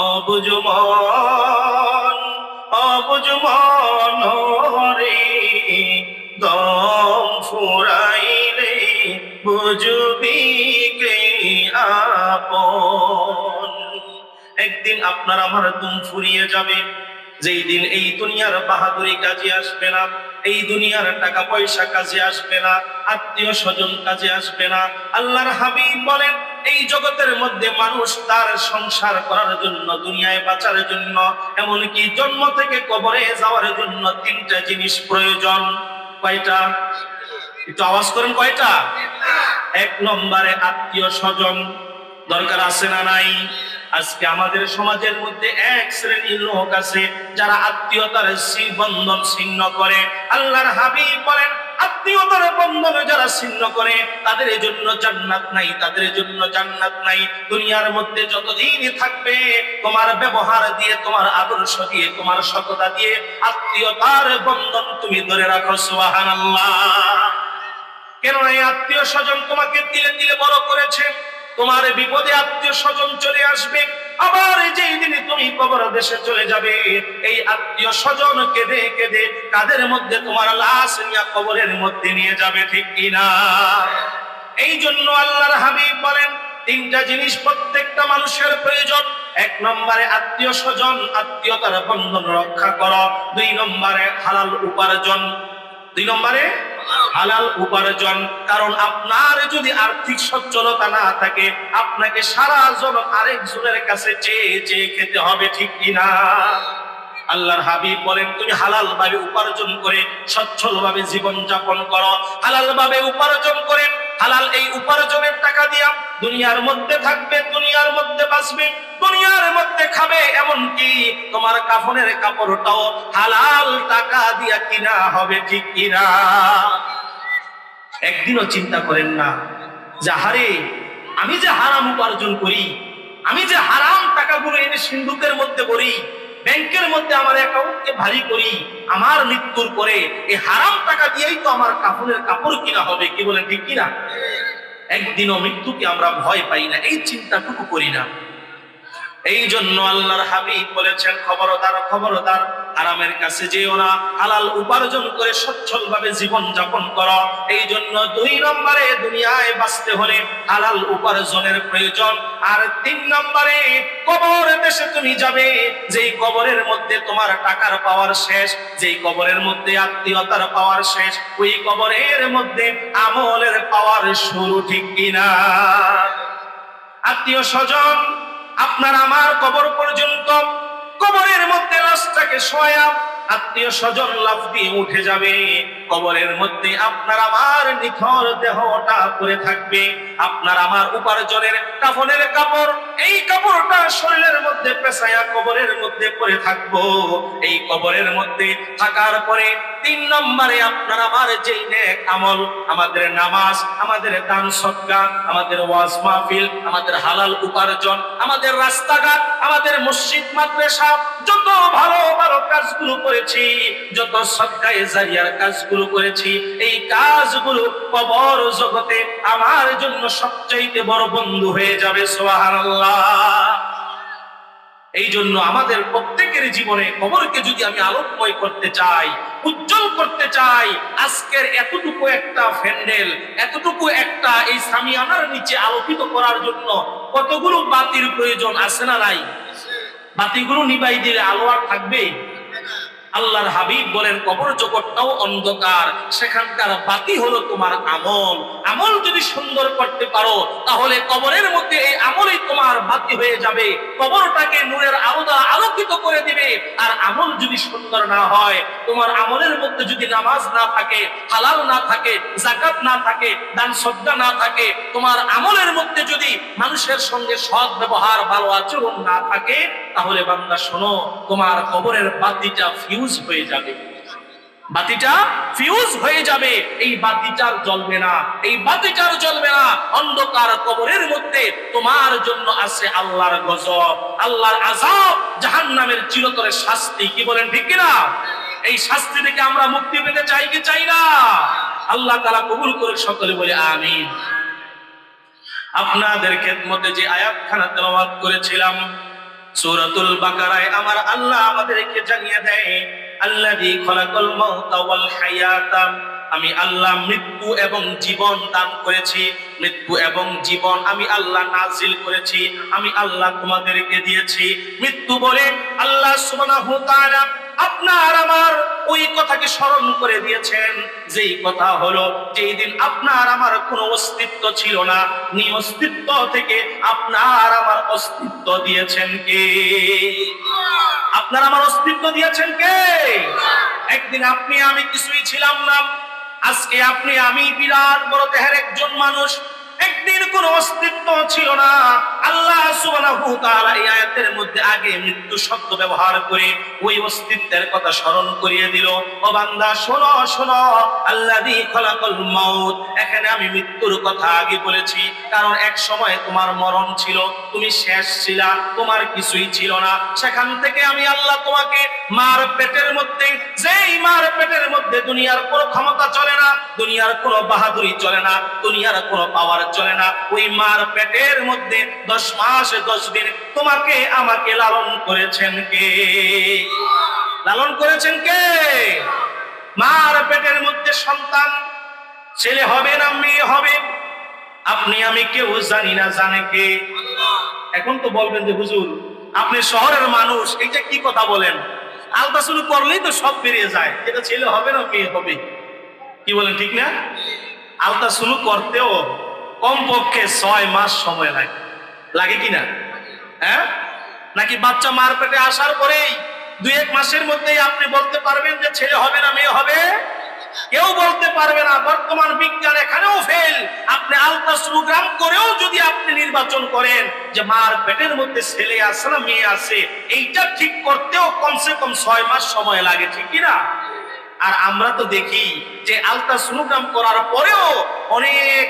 অবুঝমন অবুঝমন রে, দম ফুরাইলে বুঝবি কে আপন। একদিন আপনার আমার দম ফুরিয়ে যাবে, যেই দিন এই দুনিয়ার বাহাদুরি কাজে আসবে না, এই দুনিয়ার টাকা পয়সা কাজে আসবে না, আত্মীয় স্বজন কাজে আসবে না। আল্লাহর হাবিব বলেন, এই জগতের মধ্যে মানুষ তার সংসার করার জন্য, দুনিয়ায় বাঁচার জন্য, এমনকি জন্ম থেকে কবরে যাওয়ার জন্য তিনটা জিনিস প্রয়োজন। কয়টা? একটু আওয়াজ করেন, কয়টা? এক নম্বরে আত্মীয় স্বজন। দরকার আছে না নাই? আজকে আমাদের সমাজের মধ্যে এক শ্রেণীর লোক আছে যারা আত্মীয়তার বন্ধন ছিন্ন করে। আল্লাহর হাবিব বলেন, আত্মীয়তার বন্ধন যারা ছিন্ন করে তাদের জন্য জান্নাত নাই, তাদের জন্য জান্নাত নাই। দুনিয়ার মধ্যে যতদিন থাকবে, তোমার ব্যবহার দিয়ে, তোমার আদর্শ দিয়ে, তোমার সততা দিয়ে আত্মীয়তার বন্ধন তুমি ধরে রাখো। সুবহানাল্লাহ। কেন? এই আত্মীয় স্বজন তোমাকে তিলে তিলে বড় করেছে। তোমার বিপদে আত্মীয় স্বজন চলে আসবে, আবার যেই দিনে তুমি কবর দেশে চলে যাবে, এই আত্মীয় স্বজন কেঁদে কেঁদে কাদের মধ্যে তোমার লাশ নিয়ে কবরের মধ্যে নিয়ে যাবে, ঠিক কিনা? এই জন্য আল্লাহর হাবিব বলেন, তিনটা জিনিস প্রত্যেকটা মানুষের প্রয়োজন। এক নম্বরে আত্মীয় স্বজন, আত্মীয়তার বন্ধন রক্ষা করো। দুই নম্বরে হালাল উপার্জন। দুই নম্বরে হালাল উপার্জন। কারণ আপনার যদি আর্থিক সচ্ছলতা না থাকে, আপনাকে সারা জন আরেকজনের কাছে চেয়ে চেয়ে খেতে হবে, ঠিক কিনা? আল্লাহর হাবিব বলেন, তুমি হালাল ভাবে উপার্জন করে সচ্ছল ভাবে জীবন যাপন করো। হালাল ভাবে উপার্জন করে, হালাল এই উপার্জনের টাকা দিয়া দুনিয়ার মধ্যে থাকবে, দুনিয়ার মধ্যে বাঁচবে, দুনিয়ার মধ্যে খাবে, এমনকি তোমার কাফনের কাপড়টাও হালাল টাকা দিয়া কিনা হবে, ঠিক কিনা? একদিনও চিন্তা করেন না যে হারে আমি যে হারাম উপার্জন করি, আমি যে হারাম টাকাগুলো এনে সিন্ধুকের মধ্যে ভরি, ব্যাংকের মধ্যে আমার অ্যাকাউন্টকে ভারী করি, আমার মৃত্যুর পরে এই হারাম টাকা দিয়েই তো আমার কাফনের কাপড় কিনা হবে। কি বলেন, ঠিক কিনা? একদিনও মৃত্যুকে আমরা ভয় পাই না, এই চিন্তাটুকু করি না। এই জন্য আল্লাহর হাবিব বলেছেন, খবরদার খবরদার, হারামের কাছে যেও না, হালাল উপার্জন করে সচ্ছল ভাবে জীবন যাপন করো। এই জন্য দুই নম্বরে দুনিয়ায় বাঁচতে হলে হালাল উপার্জনের প্রয়োজন। আর তিন নম্বরে কবর দেশে তুমি যাবে, যেই কবরের মধ্যে তোমার টাকার পাওয়ার শেষ, যেই কবরের মধ্যে আত্মীয়তার পাওয়ার শেষ, ওই কবরের মধ্যে আমলের পাওয়ার শুরু, ঠিক কিনা? আত্মীয় স্বজন আপনার আমার কবর পর্যন্ত, কবরের মধ্যে লাশটাকে শোয়া আত্মীয় স্বজন লাফ দিয়ে উঠে যাবে, কবরের মধ্যে আপনার আমার নিথর দেহটা পড়ে থাকবে। আপনার আমার উপার্জনের কাফনের কাপড় এই কাপড়টা শরীরের মধ্যে পেঁচাইয়া কবরের মধ্যে পড়ে থাকবো। এই কবরের মধ্যে থাকার পরে 3 নম্বরে আপনার আমার যেই নেক আমল, আমাদের নামাজ, আমাদের দান সদকা, আমাদের ওয়াজ মাহফিল, আমাদের হালাল উপার্জন, আমাদের রাস্তাঘাট, আমাদের মসজিদ মাদ্রাসা, যত ভালো ভালো কাজগুলো করেছি, যত সদকায়ে জারিয়ার কাজগুলো করেছি, এই কাজগুলো কবর জগতে আমার জন্য সবচাইতে বড় বন্ধু হয়ে যাবে। সুবহানাল্লাহ। এই জন্য আমাদের প্রত্যেকের জীবনে কবরকে যদি আমি আলোকময় করতে চাই, উজ্জ্বল করতে চাই, আজকের এতটুকু একটা প্যান্ডেল, এতটুকু একটা এই সামিয়ানার নিচে আলোকিত করার জন্য কতগুলো বাতির প্রয়োজন আছে না নাই? বাতিগুলো নিভাই দিলে আলো আর থাকবে? আল্লাহর হাবিব বলেন কবর জগৎটাও অন্ধকার, সেখানকার বাতি হলো তোমার আমল। আমল যদি সুন্দর করতে পারো তাহলে কবরের মধ্যে এই আমলই তোমার বাতি হয়ে যাবে, কবরটাকে নূরের আলো দ্বারা আলোকিত করে দিবে। আর আমল যদি সুন্দর না হয়, তোমার আমলের মধ্যে যদি নামাজ না থাকে, হালাল না থাকে, যাকাত না থাকে, দান সদকা না থাকে, তোমার আমলের মধ্যে যদি মানুষের সঙ্গে সৎ ব্যবহার, ভালো আচরণ না থাকে, তাহলে বান্দা শোনো, তোমার কবরের বাতিটা ফিউজ হয়ে যাবে। বাতিটা ফিউজ হয়ে যাবে, এই বাতিটার জ্বলবে না, এই বাতিটার জ্বলবে না। অন্ধকার কবরের মধ্যে তোমার জন্য আছে আল্লাহর গজব, আল্লাহর আযাব, জাহান্নামের চিরতরে শাস্তি। কি বলেন ঠিক কিনা? এই শাস্তি থেকে আমরা মুক্তি পেতে চাই কি চাই না? আল্লাহ তাআলা কবুল করে, সকলে বলে আমিন। আপনাদের খেদমতে যে আয়াতখানা তেলাওয়াত করেছিলাম সূরাতুল বাকারায়, আমার আল্লাহ আমাদেরকে জানিয়ে দেয়, আল্লাযী খলাকাল মাউতা ওয়াল হায়াতা, আমি আল্লাহ মৃত্যু এবং জীবন দান করেছি, মৃত্যু এবং জীবন আমি আল্লাহ নাজিল করেছি, আমি আল্লাহ তোমাদেরকে দিয়েছি। মৃত্যু বলে আল্লাহ সুবহানাহু ওয়া তাআলা আপনার আমার ওই কথাকে স্মরণ করে দিয়েছেন, যেই কথা হলো যেই দিন আপনার আমার কোনো অস্তিত্ব ছিল না, নিঃঅস্তিত্ব থেকে আপনার আমার অস্তিত্ব দিয়েছেন কে? আপনার আমার অস্তিত্ব দিয়েছেন কে? একদিন আপনি আমি কিছুই ছিলাম না, আজকে আপনি আমি বিরাট বড় দেহের একজন মানুষ। একদিন কোনো অস্তিত্ব ছিল না। আল্লাহ সুবহানাহু ওয়া তাআলা এই আয়াতের মধ্যে আগে মৃত্যু শব্দ ব্যবহার করে ওই অস্তিত্বের কথা স্মরণ করিয়ে দিল। ও বান্দা শোনো শোনো, আল্লাযী খলাকাল মাউত, এখানে আমি মৃত্যুর কথা আগে বলেছি, কারণ এক সময় তোমার মরণ ছিল, তুমি শেষ ছিলা, তোমার কিছুই ছিল না। সেখান থেকে আমি আল্লাহ তোমাকে মার পেটের মধ্যে, যেই মার পেটের মধ্যে দুনিয়ার কোনো ক্ষমতা চলে না, দুনিয়ার কোনো বাহাদুরি চলে না, দুনিয়ার কোনো পাওয়ার চলে না, ওই মার পেটের মধ্যে 10 মাস 10 দিন তোমাকে আমাকে লালন করেছেন কে? লালন করেছেন কে? মার পেটের মধ্যে সন্তান ছেলে হবে না মেয়ে হবে, আপনি আমি কেউ জানি না, জানে কে? এখন তো বলবেন যে হুজুর আপনি শহরের মানুষ, এটা কি কথা বলেন? আলতাসুলু করলেই তো সব বেরিয়ে যায়, এটা ছেলে হবে না মেয়ে হবে। কি বলেন ঠিক না? আলতাসুলু করতেও কমপক্ষে 6 মাস সময় লাগে, লাগে কিনা? হ্যাঁ, নাকি বাচ্চা মার পেটে আসার পরেই 2-1 মাসের মধ্যেই আপনি বলতে পারবেন যে ছেলে হবে না মেয়ে হবে? কেউ বলতে পারবে না। বর্তমান বিজ্ঞান এখানেও ফেল। আপনি আলট্রাসোনোগ্রাম করেও যদি আপনি নির্বাচন করেন যে মার পেটের মধ্যে ছেলে আছে না মেয়ে আছে, এইটা ঠিক করতেও কমসে কম 6 মাস সময় লাগে, ঠিক কিনা? আর আমরা তো দেখি যে আলট্রাসোনোগ্রাম করার পরেও অনেক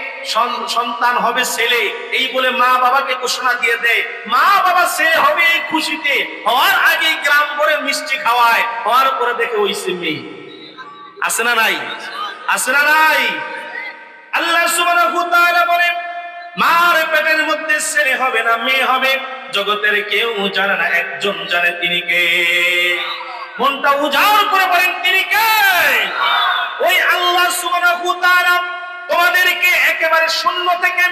সন্তান হবে ছেলে, এই বলে মা বাবাকে ঘোষণা দিয়ে দেয়, মা বাবা ছেলে হবে এই খুশিতে, হওয়ার আগে গ্রাম ভরে মিষ্টি খাওয়ায়, হওয়ার পরে দেখে ওই মেয়ে। আছে না নাই? আছে না নাই? আল্লাহ সুবহানাহু ওয়া তাআলা বলেন মার পেটের মধ্যে ছেলে হবে না মেয়ে হবে, জগতের কেউ জানে না, একজন জানে, তিনি কে? মনটা উজাড় করে বলেন তিনি কে? ওই আল্লাহ সুবহানাহু ওয়া তাআলা তোমাদেরকে একেবারে শূন্য থেকে,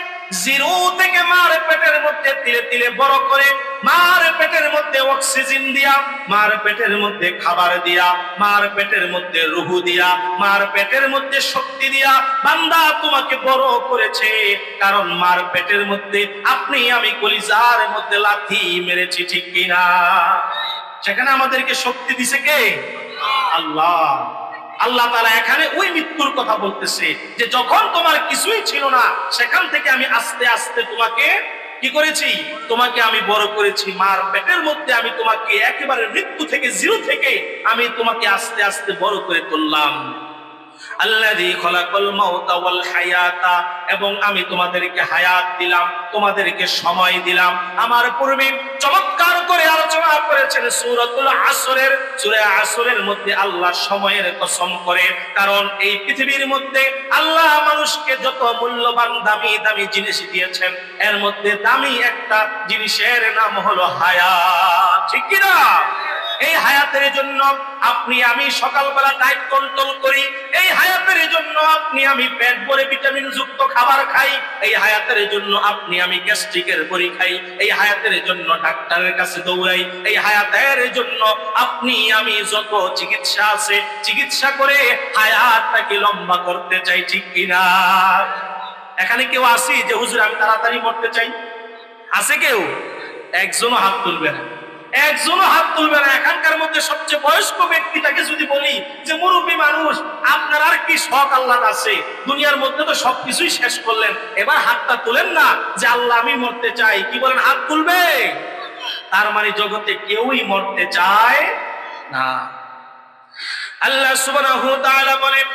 জিরো থেকে মার পেটের মধ্যে তিলে তিলে বড় করে, মার পেটের মধ্যে অক্সিজেন দিয়া, মার পেটের মধ্যে খাবার দিয়া, মার পেটের মধ্যে রূহ দিয়া, মার পেটের মধ্যে শক্তি দিয়া বান্দা তোমাকে বড় করেছে। কারণ মার পেটের মধ্যে আপনি আমি কলিজার মধ্যে লাথি মেরেছি, ঠিক কিনা? সেখানে আমাদেরকে শক্তি দিছে কে? আল্লাহ। আল্লাহ তাআলা এখানে ওই মৃত্যুর কথা বলতেছে যে যখন তোমার কিছুই ছিল না, সেখান থেকে আমি আস্তে আস্তে তোমাকে কি করেছি? তোমাকে আমি বড় করেছি, মার পেটের মধ্যে আমি তোমাকে একেবারে মৃত্যু থেকে, জিরো থেকে আমি তোমাকে আস্তে আস্তে বড় করে তুললাম। আল্লাযী খলাকাল মাউতা ওয়াল হায়াতা, এবং আমি তোমাদেরকে হায়াত দিলাম, তোমাদেরকে সময় দিলাম। আমার পূর্বে চমৎকার করে আলোচনা করেছেন সূরাতুল আসরের, সূরা আসরের মধ্যে আল্লাহ সময়ের কসম করে, কারণ এই পৃথিবীর মধ্যে আল্লাহ মানুষকে যত মূল্যবান দামি দামি জিনিস দিয়েছেন, এর মধ্যে দামি একটা জিনিসের নাম হলো হায়াত, ঠিক কি না? এই হায়াতের জন্য আপনি আমি সকালবেলা ডায়েট কন্ট্রোল করি, এই হায়াতের জন্য আপনি আমি পেট ভরে ভিটামিন যুক্ত খাবার খাই, এই হায়াতের জন্য আপনি আমি গ্যাস্ট্রিকের বড়ি খাই, এই হায়াতের জন্য ডাক্তারের কাছে দৌড়াই, এই হায়াতের জন্য আপনি আমি যত চিকিৎসা আছে চিকিৎসা করে হায়াতটাকে লম্বা করতে চাই, ঠিক কিনা? এখানে কেউ আসি যে হুজুর আমি তাড়াতাড়ি মরতে চাই? আছে কেউ? একজনও হাত তুলবে না, একজনও হাত তুলবে না। এখানকার মধ্যে সবচেয়ে বয়স্ক ব্যক্তিটাকে যদি বলি যে মুরব্বী মানুষ, আপনার আর কি শখ আল্লাহ আছে? দুনিয়ার মধ্যে তো সবকিছুই শেষ করলেন, এবার হাতটা তুলেন না যে আল্লাহ আমি মরতে চাই। কি বলেন? হাত তুলবে? তার মানে জগতে কেউই মরতে চায় না। আল্লাহ সুবহানাহু ওয়া তাআলা বলেন,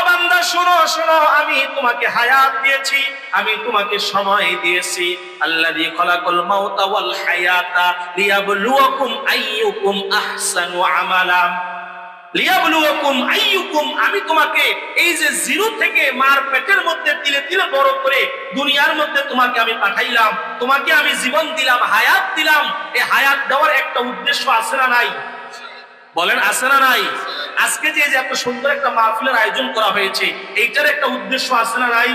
বান্দা শোনো শোনো, আমি তোমাকে হায়াত দিয়েছি, আমি তোমাকে সময় দিয়েছি। আল্লাযী খলাকাল মাউতা ওয়াল হায়াতা লিয়াবলুয়াকুম আইয়ুকুম আহসানু আমালা। লিয়াবলুয়াকুম আইয়ুকুম, আমি তোমাকে এই যে জিরো থেকে মার পেটের মধ্যে তিলে তিলে বড় করে দুনিয়ার মধ্যে তোমাকে আমি পাঠাইলাম, তোমাকে আমি জীবন দিলাম, হায়াত দিলাম। এই হায়াত দেওয়ার একটা উদ্দেশ্য আছে না নাই? বলেন আছে না নাই? আজকে যে এত সুন্দর একটা মাহফিলের আয়োজন করা হয়েছে, এইটার একটা উদ্দেশ্য আছে না নাই?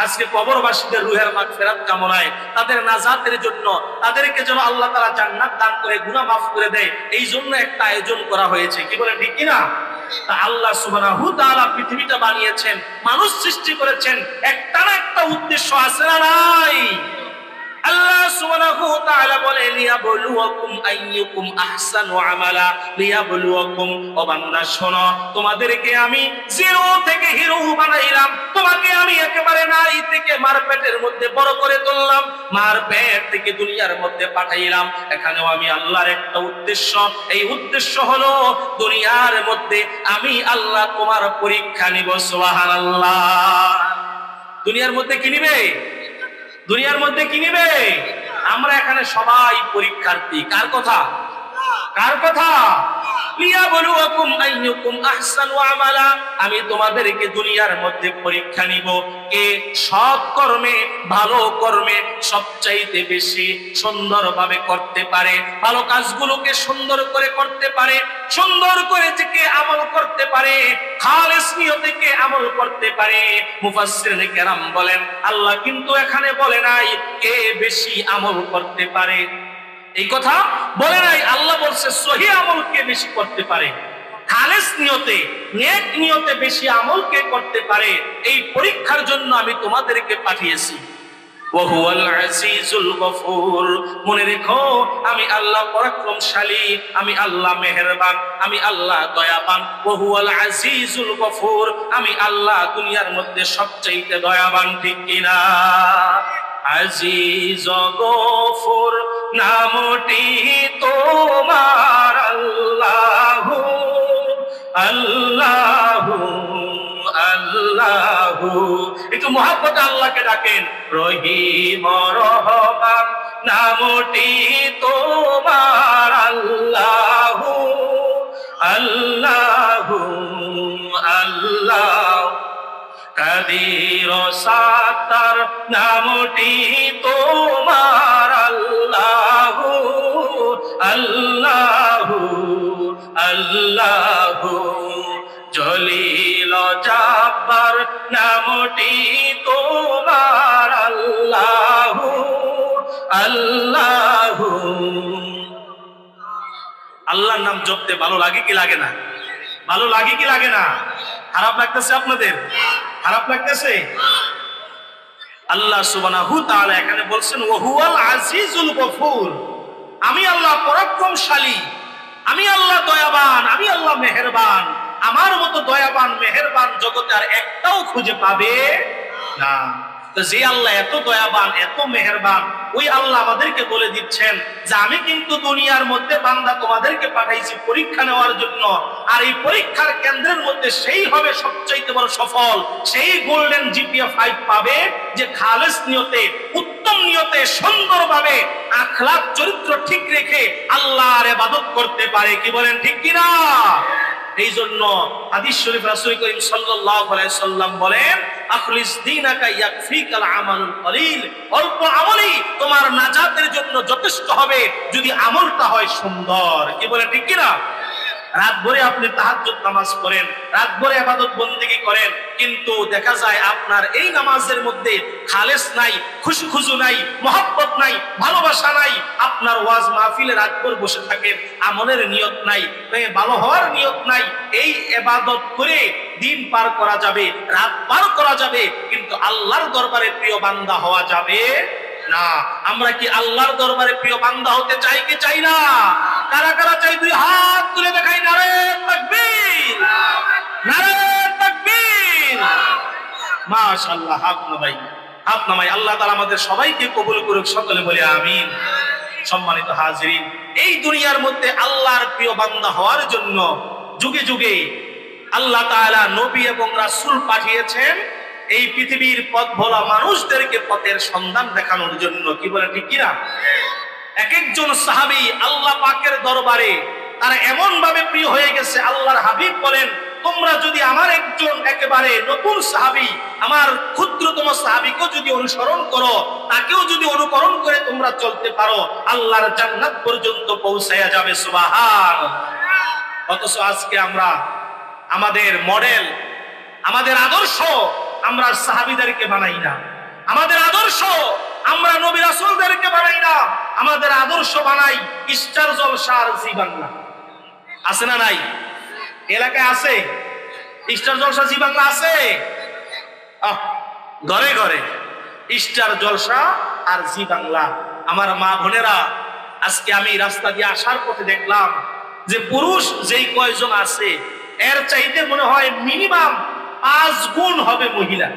আজকে কবরবাসীদের রুহের মাগফিরাত কামনায়, তাদের নাজাতের জন্য, তাদেরকে যেন আল্লাহ তাআলা জান্নাত দান করে, গুনাহ মাফ করে দেয়, এই জন্য একটা আয়োজন করা হয়েছে। কি বলেন, ঠিক কি না? তা আল্লাহ সুবহানাহু ওয়া তাআলা পৃথিবীটা বানিয়েছেন, মানুষ সৃষ্টি করেছেন, একটা না একটা উদ্দেশ্য আছে না নাই? আল্লাহ সুবহানাহু ওয়া তাআলা বলেন লিয়াবলুয়াকুম আইয়ুকুম আহসানু আমালা, লিয়াবলুয়াকুম, ও বান্দা শোনো, তোমাদেরকে আমি জিরো থেকে হিরো বানাইলাম, তোমাকে আমি একেবারে নাই থেকে মার পেটের মধ্যে বড় করে তুললাম, মার পেট থেকে দুনিয়ার মধ্যে পাঠাইলাম। এখানেও আমি আল্লাহর একটা উদ্দেশ্য, এই উদ্দেশ্য হলো দুনিয়ার মধ্যে আমি আল্লাহ তোমার পরীক্ষা নিব। সুবহানাল্লাহ। দুনিয়ার মধ্যে কি নিবে? দুনিয়ার মধ্যে কি নিবে? আমরা এখানে সবাই পরীক্ষার্থী। কার কথা? কার কথা? লিয়াবলুয়াকুম আইয়ুকুম আহসানু আমালা, আমি তোমাদেরকে দুনিয়ার মধ্যে পরীক্ষা নিব, কে সৎ কর্মে, ভালো কর্মে সবচাইতে বেশি সুন্দরভাবে করতে পারে, ভালো কাজগুলোকে সুন্দর করে করতে পারে, সুন্দর করে যে কে আমল করতে পারে, খালেস নিয়তে কে আমল করতে পারে। মুফাসসিরিনে কেরাম বলেন, আল্লাহ কিন্তু এখানে বলে নাই কে বেশি আমল করতে পারে, এই কথা বলে নাই। আল্লাহ বলছে সহি আমল কে বেশি করতে পারে, খালেস নিয়তে, নেক নিয়তে বেশি আমল কে করতে পারে, এই পরীক্ষার জন্য আমি তোমাদেরকে পাঠিয়েছি। ওয়া হুয়াল আজিজুল গফুর, মনে রেখো আমি আল্লাহ পরাক্রমশালী, আমি আল্লাহ মেহেরবান, আমি আল্লাহ দয়াবান। ওয়া হুয়াল আজিজুল গফুর, আমি আল্লাহ দুনিয়ার মধ্যে সবচেয়ে দয়াবান, ঠিক কিনা? আজিজ গফুর নামটি তোমার, আল্লাহু আল্লাহু আল্লাহু, একটু মহব্বতে আল্লাহকে ডাকেন। রহিম রহমান নামটি তোমার, আল্লাহু আল্লাহু আল্লাহ। কাদির সাত্তার নামটি তোমার, আল্লাহু আল্লাহু আল্লাহু। জলিল জাব্বার নামটি তোমার, আল্লাহু আল্লাহু। আল্লাহর নাম জপতে ভালো লাগে কি লাগে না? ভালো লাগে কি লাগে না? খারাপ লাগতেছে আপনাদের? খারাপ লাগতেছে? আল্লাহ সুবহানাহু ওয়া তাআলা এখানে বলছেন ওয়া হুয়াল আজিজুল গফুর, আমি আল্লাহ পরাক্রমশালী, আমি আল্লাহ দয়াবান, আমি আল্লাহ মেহেরবান। আমার মতো দয়াবান মেহেরবান জগতে আর একটাও খুঁজে পাবে না। তো যে আল্লাহ এত দয়াবান, এত মেহেরবান, ওই আল্লাহ আমাদেরকে বলে দিচ্ছেন যে আমি কিন্তু দুনিয়ার মধ্যে বান্দা তোমাদেরকে পাঠাইছি পরীক্ষা নেওয়ার জন্য, আর এই পরীক্ষার কেন্দ্রের মধ্যে সেই হবে সবচাইতে বড় সফল, সেই গোল্ডেন জিপিএ 5 পাবে যে খালেস নিয়তে, উত্তম নিয়তে, সুন্দরভাবে আখলাক চরিত্র ঠিক রেখে আল্লাহর ইবাদত করতে পারে। কি বলেন ঠিক কিনা? এই জন্য হাদিস শরীফ রাসূল করিম সাল্লাল্লাহু আলাইহি সাল্লাম বলেন, আখলিস দীনাকা ইয়াকফিকাল আমালুল কলিল, অল্প আমলই তোমার নাজাতের জন্য যথেষ্ট হবে যদি আমলটা হয় সুন্দর। কি বলেন ঠিক কিনা? রাত ভরে আপনি তাহাজ্জুদ নামাজ পড়েন, রাত ভরে ইবাদত বন্দেগী করেন, কিন্তু দেখা যায় আপনার এই নামাজের মধ্যে খালেস নাই, খুশখুশু নাই, মহব্বত নাই, ভালোবাসা নাই। আপনার ওয়াজ মাহফিলে রাত ভর বসে থাকেন, আমলের নিয়ত নাই, ভালো হওয়ার নিয়ত নাই। এই ইবাদত করে দিন পার করা যাবে, রাত পার করা যাবে, কিন্তু আল্লাহর দরবারে প্রিয় বান্দা হওয়া যাবে না। আমরা কি আল্লাহর দরবারে প্রিয় বান্দা হতে চাই কি চাই না? কারা কারা চাই? দুই হাত তুলে দেখাই। নারে তাকবীর, নারে তাকবীর। মাশাআল্লাহ, হাত নামাই, হাত নামাই। আল্লাহ তাআলা আমাদের সবাইকে কবুল করুক, সকলে বলি আমিন। সম্মানিত হাজিরিন, এই দুনিয়ার মধ্যে আল্লাহর প্রিয় বান্দা হওয়ার জন্য যুগে যুগে আল্লাহ তাআলা নবী এবং রাসূল পাঠিয়েছেন এই পৃথিবীর পথ ভোলা মানুষদেরকে পথের সন্ধান দেখানোর জন্য। কি বলে ঠিক কিনা? এক একজন সাহাবী আল্লাহ পাকের দরবারে তারা এমন ভাবে প্রিয় হয়ে গেছে, আল্লাহর হাবিব বলেন, তোমরা যদি আমার একজন একেবারে নতুন সাহাবী, আমার ক্ষুদ্রতম সাহাবীকেও যদি অনুসরণ করো, তাকেও যদি অনুকরণ করে তোমরা চলতে পারো, আল্লাহর জান্নাত পর্যন্ত পৌঁছায়া যাবে। সুবহানাল্লাহ। অথচ আজকে আমরা আমাদের মডেল, আমাদের আদর্শ আমরা সাহাবীদেরকে বানাই না, আমাদের আদর্শ আমরা নবী রাসূলদেরকে বানাই না, আমাদের আদর্শ বানাই স্টার জলসা আর জি বাংলা। আছে না নাই? এলাকায় আছে স্টার জলসা, জি বাংলা আছে। ঘরে ঘরে স্টার জলসা আর জি বাংলা। আমার মা বোনেরা, আজকে আমি রাস্তা দিয়ে আসার পথে দেখলাম যে পুরুষ যেই কয়জন আছে এর চাইতে মনে হয় মিনিমাম 5 গুণ হবে মহিলা।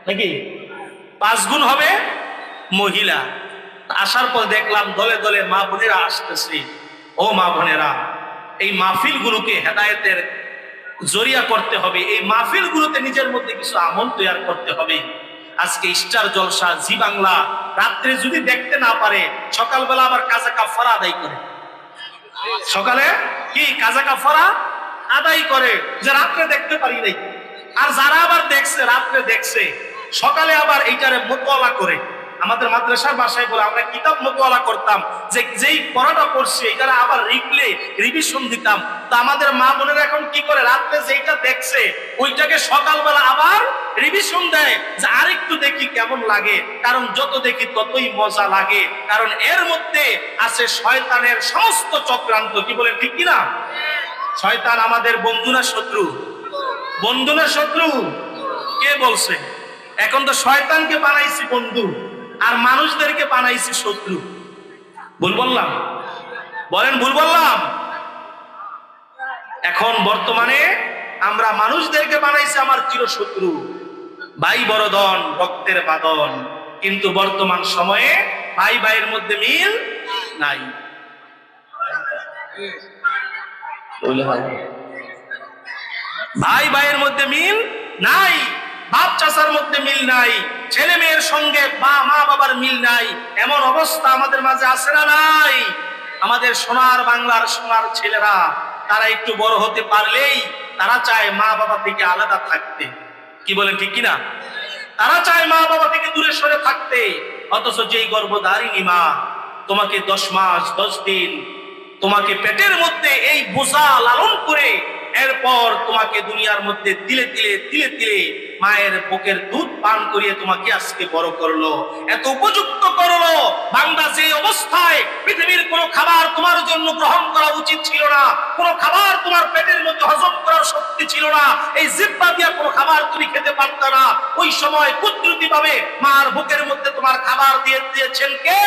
নাকি 5 গুণ হবে মহিলা। আসার পর দেখলাম দলে দলে মা বোনেরা আসতেছে। ও মা বোনেরা, এই মাহফিল গুলোকে হেদায়েতের জরিয়া করতে হবে, এই মাহফিল গুলোতে নিজের মধ্যে কিছু আমল তৈরি করতে হবে। আজকে স্টার জলসা, জি বাংলা রাত্রে যদি দেখতে না পারে, সকালবেলা আবার কাজা কাফারা আদায় করে। সকালে কি কাজা কাফারা আদায় করে যে রাত্রে দেখতে পারি নাই। আর যারা আবার দেখছে, রাত্রে দেখছে, সকালে আবার এইটারে মোতওয়ালা করে। আমাদের মাদ্রাসার ভাষায় বলে আমরা কিতাব মোতওয়ালা করতাম, যে যেই পড়াটা পড়ছে এটারে আবার রিভিশন দিতাম। তো আমাদের মা বোনেরা এখন কি করে, রাত্রে যেটা দেখছে ওইটাকে সকালবেলা আবার রিভিশন দেয় যে আরেকটু দেখি কেমন লাগে। কারণ যত দেখি ততই মজা লাগে, কারণ এর মধ্যে আছে শয়তানের সমস্ত চক্রান্ত। কি বলেন ঠিক কিনা? শয়তান আমাদের বন্ধু না শত্রু? বন্ধু না শত্রু? কে বলছে? এখন তো শয়তানকে বানাইছি বন্ধু আর মানুষদেরকে বানাইছি শত্রু। ভুল বললাম? বলেন ভুল বললাম? এখন বর্তমানে আমরা মানুষদেরকে বানাইছি আমার চিরশত্রু, ভাই বড়দন, রক্তের বাঁধন। কিন্তু বর্তমান সময়ে ভাই ভাইয়ের মধ্যে মিল নাই। ভাই ভাইয়ের মধ্যে মিল নাই, বাপ চাচার মধ্যে মিল নাই, ছেলে মেয়ের সঙ্গে মা বাবার মিল নাই। এমন অবস্থা আমাদের মাঝে আছে না নাই? আমাদের সোনার বাংলার সোনার ছেলেরা তারা একটু বড় হতে পারলেই তারা চায় মা বাবা থেকে আলাদা থাকতে। কি বলেন ঠিক কিনা? তারা চায় মা বাবা থেকে দূরে সরে থাকতে। অথচ যেই গর্ভধারিণী মা তোমাকে 10 মাস 10 দিন তোমাকে পেটের মধ্যে এই বোঝা লালন করে এরপর তোমাকে দুনিয়ার মধ্যে তিলে তিলে তিলে তিলে মায়ের বুকের দুধ পান করিয়ে তোমাকে আজকে বড় করলো, এত উপযুক্ত করলো, বান্দা যে অবস্থায় পৃথিবীর কোনো খাবার তোমার জন্য গ্রহণ করা উচিত ছিল না, কোনো খাবার তোমার পেটের মধ্যে হজম করার শক্তি ছিল না, এই জিহ্বা দিয়ে কোনো খাবার তুমি খেতে পারতা না, ওই সময় কুদরতি ভাবে মার বুকের মধ্যে তোমার খাবার দিয়েছেন কে?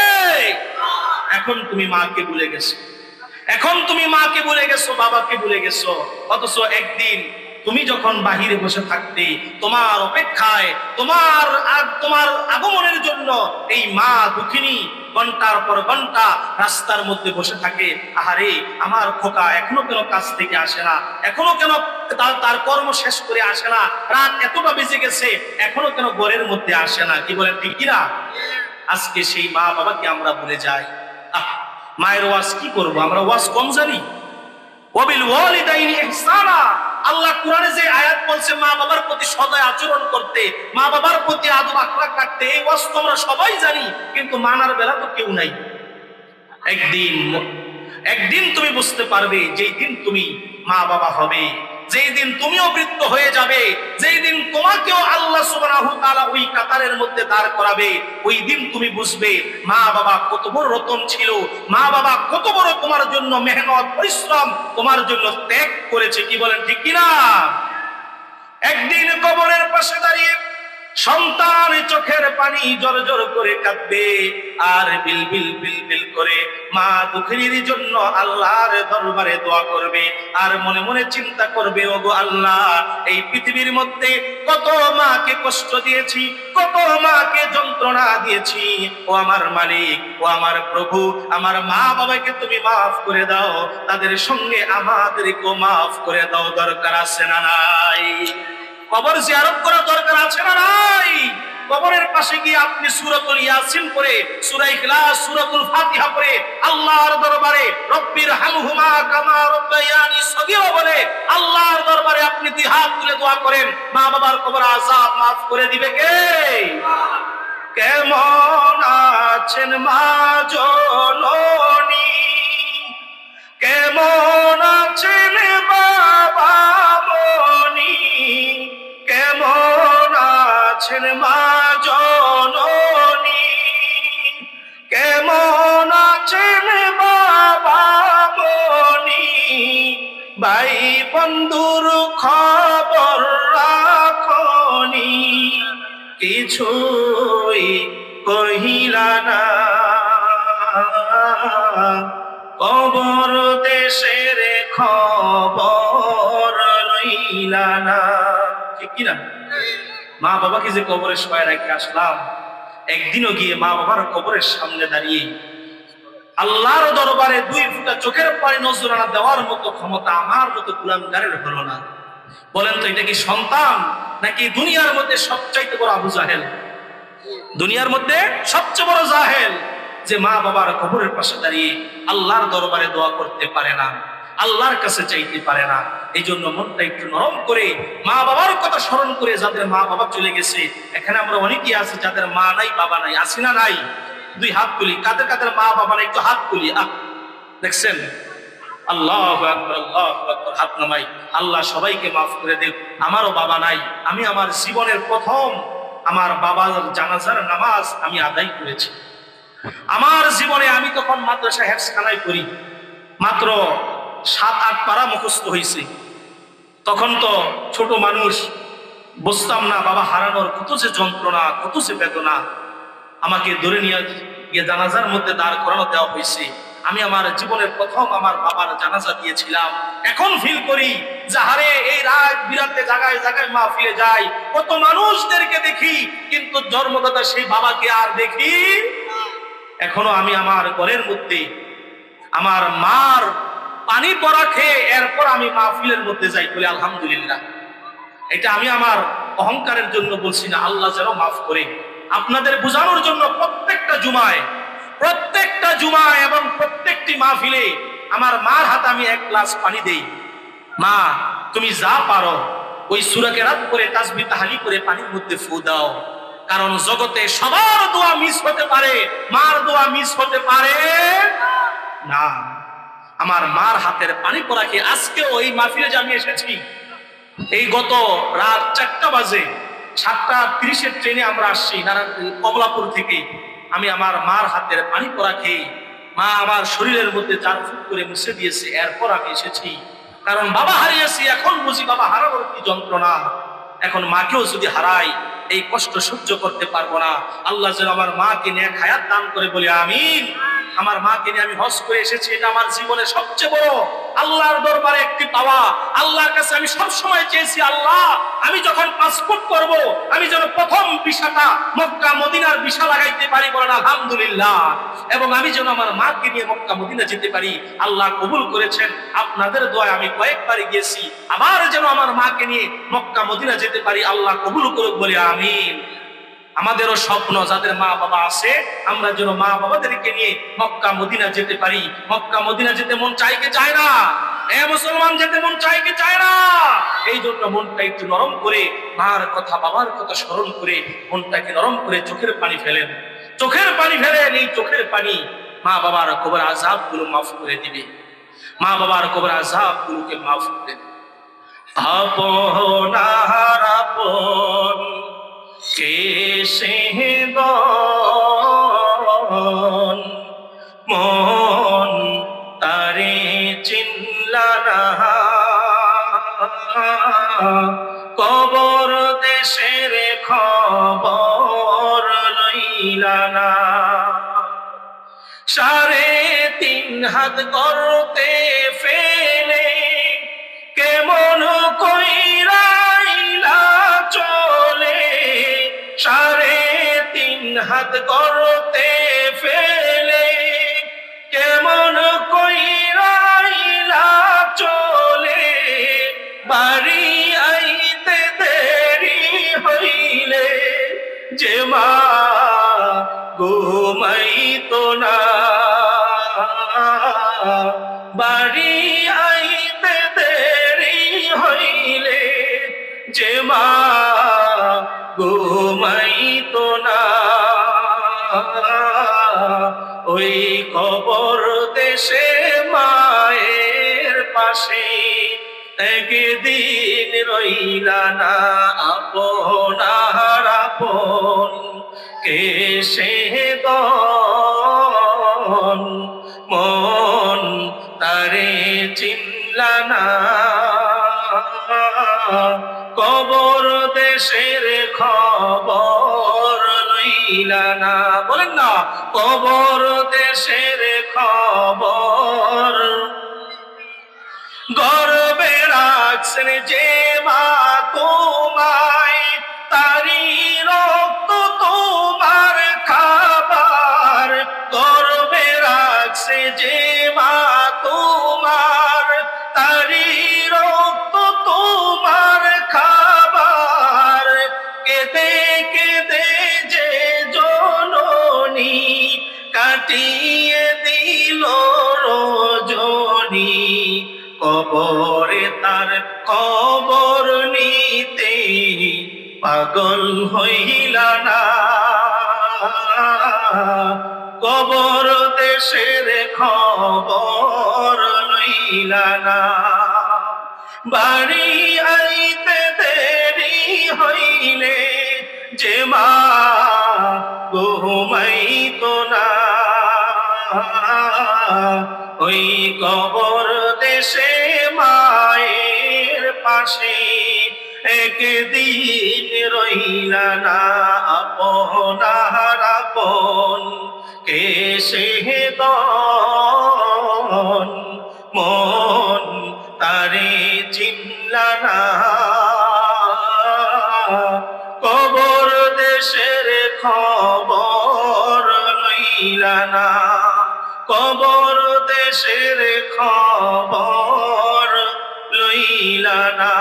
এখন তুমি মাকে ভুলে গেছো, এখন তুমি মাকে ভুলে গেছো, বাবাকে ভুলে গেছো। অথচ একদিন তুমি যখন বাহিরে বসে থাকতে, তোমার অপেক্ষায়, তোমার আগমনের জন্য এই মা দুঃখিনী ঘন্টার পর ঘন্টা রাস্তার মধ্যে বসে থাকে। আহারে আমার খোকা এখনো কেন কাজ থেকে আসে না, এখনো কেন তার কর্ম শেষ করে আসে না, রাত এতটা বেজে গেছে এখনো কেন ঘরের মধ্যে আসে না। কি বলেন ঠিক কিনা? আজকে সেই মা বাবাকে আমরা ভুলে যাই। মায়ের ওয়াজ কি করব, আমরা ওয়াজ কম জানি। ওয়াবিল ওয়ালিদাইনি ইহসানা, আল্লাহ কোরআনে যে আয়াত বলছে মা বাবার প্রতি সদয় আচরণ করতে, মা বাবার প্রতি আদব আখলাক রাখতে, এই ওয়াজ তো আমরা সবাই জানি, কিন্তু মানার বেলা তো কেউ নাই। একদিন তুমি বুঝতে পারবে, যেই দিন তুমি মা বাবা হবে, যেই দিন তুমিও বৃদ্ধ হয়ে যাবে, যেই দিন তোমাকেও আল্লাহ সুবহানাহু ওয়া তাআলা ওই কাতারের মধ্যে দাঁড় করাবে, ওই দিন তুমি বুঝবে মা বাবা কত বড় রতন ছিল, মা বাবা কত বড় তোমার জন্য মেহনত পরিশ্রম, তোমার জন্য ত্যাগ করেছে। কি বলেন ঠিক কিনা? একদিন কবরের পাশে দাঁড়িয়ে সন্তান চোখের পানি জড় করে কাঁদবে, আর বিল করে মা দুঃখিনীর জন্য আল্লাহর দরবারে দোয়া করবে, আর মনে মনে চিন্তা করবে, ওগো আল্লাহ, এই পৃথিবীর মধ্যে কত মাকে কষ্ট দিয়েছি, কত মাকে যন্ত্রণা দিয়েছি, ও আমার মালিক, ও আমার প্রভু, আমার মা বাবাকে তুমি মাফ করে দাও, তাদের সঙ্গে আমাদেরকেও মাফ করে দাও। দরকার আছে না নাই? কবর জিয়ারত করা দরকার আছে না নাই? কবরের পাশে গিয়ে আপনি সূরাতুল ইয়াসিন পড়ে, সূরা ইখলাস, সূরাতুল ফাতিহা পড়ে আল্লাহর দরবারে রব্বির হামহুমা কামা রাব্বায়ানি সগীরা বলে আল্লাহর দরবারে আপনি দুই হাত তুলে দোয়া করেন, মা বাবার কবর আযাব মাফ করে দিবে কে? কেমন আছেন মা জননী, কেমন আছেন বাবা মনি, কেমন আছেন মা জননী, কেমন আছেন বাবা মনি, ভাই বন্ধুর খবর রাখনি, কিছুই কহিলা না, কবর দেশের খবর লইলা না। ঠিক কিনা? মা বাবাকে যে কবরে শোয়া রেখে আসলাম, একদিনও গিয়ে মা বাবার কবরের সামনে দাঁড়িয়ে আল্লাহর দরবারে দুই ফোঁটা চোখের পানি নজরানা দেওয়ার মতো ক্ষমতা আমার মতো কুলাঙ্গারের হলো না। বলেন তো, এটা কি সন্তান নাকি দুনিয়ার মধ্যে সবচাইতে বড় আবু জাহেল? দুনিয়ার মধ্যে সবচেয়ে বড় জাহেল, যে মা বাবার কবরের পাশে দাঁড়িয়ে আল্লাহর দরবারে দোয়া করতে পারে না, আল্লাহর কাছে চাইতে পারে না। এই জন্য মনটা একটু নরম করে মা বাবার কথা স্মরণ করে, যাদের মা বাবা চলে গেছে, এখানে আমরা অনেকেই আছি যাদের মা নাই বাবা নাই, আছি না নাই? দুই হাত তুলি, কাদের কাদের মা বাবা নাই একটু হাত তুলি। দেখছেন? আল্লাহু আকবার, আল্লাহু আকবার, হাত নামাই। আল্লাহ সবাইকে মাফ করে দেব। আমারও বাবা নাই, আমি আমার জীবনের প্রথম আমার বাবার জানাজার নামাজ আমি আদায় করেছি। আমার জীবনে আমি তখন মাদ্রাসা হেফজখানায় পড়ি, মাত্র 7-8 পারা মুখস্থ হয়েছে। তখন তো ছোট মানুষ, বুঝতাম না বাবা হারানোর কত যে যন্ত্রণা, কত যে বেদনা। আমাকে ধরে নিয়ে গিয়ে জানাজার মধ্যে দাঁড় করানো দেওয়া হয়েছে। আমি আমার জীবনের প্রথম আমার বাবার জানাজা দিয়েছিলাম। এখন ফিল করি যাহারে এই রাত বিরাতে জায়গায় জায়গায় মাহফিলে যাই, কত মানুষদেরকে দেখি, কিন্তু জন্মদাতা সেই বাবাকে আর দেখি। এখনো আমি আমার ঘরের মধ্যে আমার মার পানি পড়া খেয়ে এরপর আমি মাহফিলের মধ্যে যাই, বলি আলহামদুলিল্লাহ। এটা আমি আমার অহংকারের জন্য বলছি না, আল্লাহ যেন মাফ করে। আপনাদের বোঝানোর জন্য প্রত্যেকটা জুমায় এবং প্রত্যেকটি মাহফিলে আমার মার হাতে আমি 1 গ্লাস পানি দেই। মা, তুমি যা পারো ওই সূরা কেরাত করে তাসবিহ তাহলিল করে পানির মধ্যে ফু দাও, কারণ জগতে সবার দোয়া মিস হতে পারে, মার দোয়া মিস হতে পারে না। আমার মার হাতের পানি পড়া খেয়ে আজকে ওই মাহফিলে যে আমি এসেছি, এই গত রাত 4টা বাজে 7:30 ট্রেনে আমরা আসছি কমলাপুর থেকে। আমি আমার মার হাতের পানি পড়া খেয়ে মা আমার শরীরের মধ্যে 4 ফুট করে মুছে দিয়েছে, এরপর আমি এসেছি। কারণ বাবা হারিয়েছি, এখন বুঝি বাবা হারানোর কি যন্ত্রণা। এখন মাকেও যদি হারাই এই কষ্ট সহ্য করতে পারবো না। আল্লাহ যেন আমার মাকে নেক হায়াত দান করে, বলি আমিন। আমার মাকে নিয়ে আমি হজ করে এসেছি, এটা আমার জীবনের সবচেয়ে বড় আল্লাহর দরবারে একটি পাওয়া। আল্লাহর কাছে আমি সব সময় চেয়েছি, আল্লাহ আমি যখন পাসপোর্ট করব আমি যেন প্রথম ভিসাটা মক্কা মদিনার ভিসা লাগাইতে পারি, বলেন আলহামদুলিল্লাহ। এবং আমি যেন আমার মাকে নিয়ে মক্কা মদিনা যেতে পারি। আল্লাহ কবুল করেছেন, আপনাদের দোয়ায় আমি কয়েকবার গিয়েছি, আবার যেন আমার মাকে নিয়ে মক্কা মদিনা যেতে পারি, আল্লাহ কবুল করুক, বলে আমিন। আমাদেরও স্বপ্ন, যাদের মা বাবা আছে, আমরা যেন মা বাবাদেরকে নিয়ে মক্কা মদিনা যেতে পারি। মক্কা মদিনা যেতে মন চাই কি চায় না? মুসলমান যেতে মন চাই কি চায় না? এই জন্য মনটা একটু নরম করে, মার কথা বাবার কথা স্মরণ করে মনটাকে নরম করে চোখের পানি ফেলেন, চোখের পানি ফেলেন। এই চোখের পানি মা বাবার কবর আযাব গুলো মাফ করে দিবে, মা বাবার কবর আযাব গুলোকে মাফ করে দিবে। আপন আর আপন কে সেদন, মন তারে চিনলা না, কবর দেশের খবর লইলা না। 3.5 হাত করতে ফেলে কেমন কইরাইলা চলে, 3.5 হাত করতে ফেলে কেমন কইরাইলা চলে, বাড়ি আইতে দেরি হইলে যে মা ঘুমাইতো না, বাড়ি আইতে দেরি হইলে যে মা ঘুমাইতো না, ওই কবর দেশে মায়ের পাশে একদিন রইলা না। আপন আর আপন কে সেদন, মন তারে চিনলা না, কবর দেশের খবর লইলা না। বলেন না, কবর দেশের খবর। গর্বে রাখছেন যে মা তোমায়, তারি রক্ত তোমার খাবার। গর্বে রাখছে যে মা তোমার, তারি রক্ত তোমার খাবার। কেঁদে কেঁদে যে জননী কাটিয়ে দিল রজনী, কবরে তার কবর নিতে পাগল হইলা না, কবর দেশের খবর লইলা না, বাড়ি আইতে দেরি হইলে যে মা ঘুমাইতো না, ওই কবর দেশে মায়ের পাশে একদিন রইলা না। আপন আর আপন কে সেদন, মন তারে চিনলা না, কবর দেশের খবর লইলা না, কবর দেশের খবর লইলা না।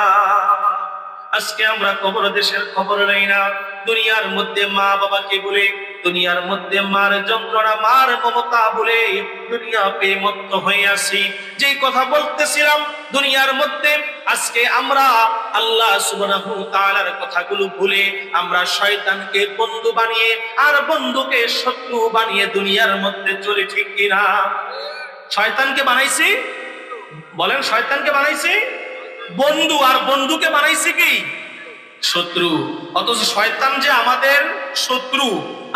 আজকে আমরা কবর দেশের খবর লই না। দুনিয়ার মধ্যে মা বাবাকে বলে, দুনিয়ার মধ্যে মার যন্ত্রণা, মার মমতা বলে দুনিয়া পেয়ে মত্ত হয়ে আসি। যে কথা বলতেছিলাম, দুনিয়ার মধ্যে আজকে আমরা আল্লাহ সুবহানাহু ওয়া তাআলার কথাগুলো ভুলে আমরা শয়তানকে বন্ধু বানিয়ে আর বন্ধুকে শত্রু বানিয়ে দুনিয়ার মধ্যে চলে, ঠিক কিনা? শয়তানকে বানাইছি, বলেন শয়তানকে বানাইছি বন্ধু, আর বন্ধুকে বানাইছি কি? শত্রু। অথচ শয়তান যে আমাদের শত্রু,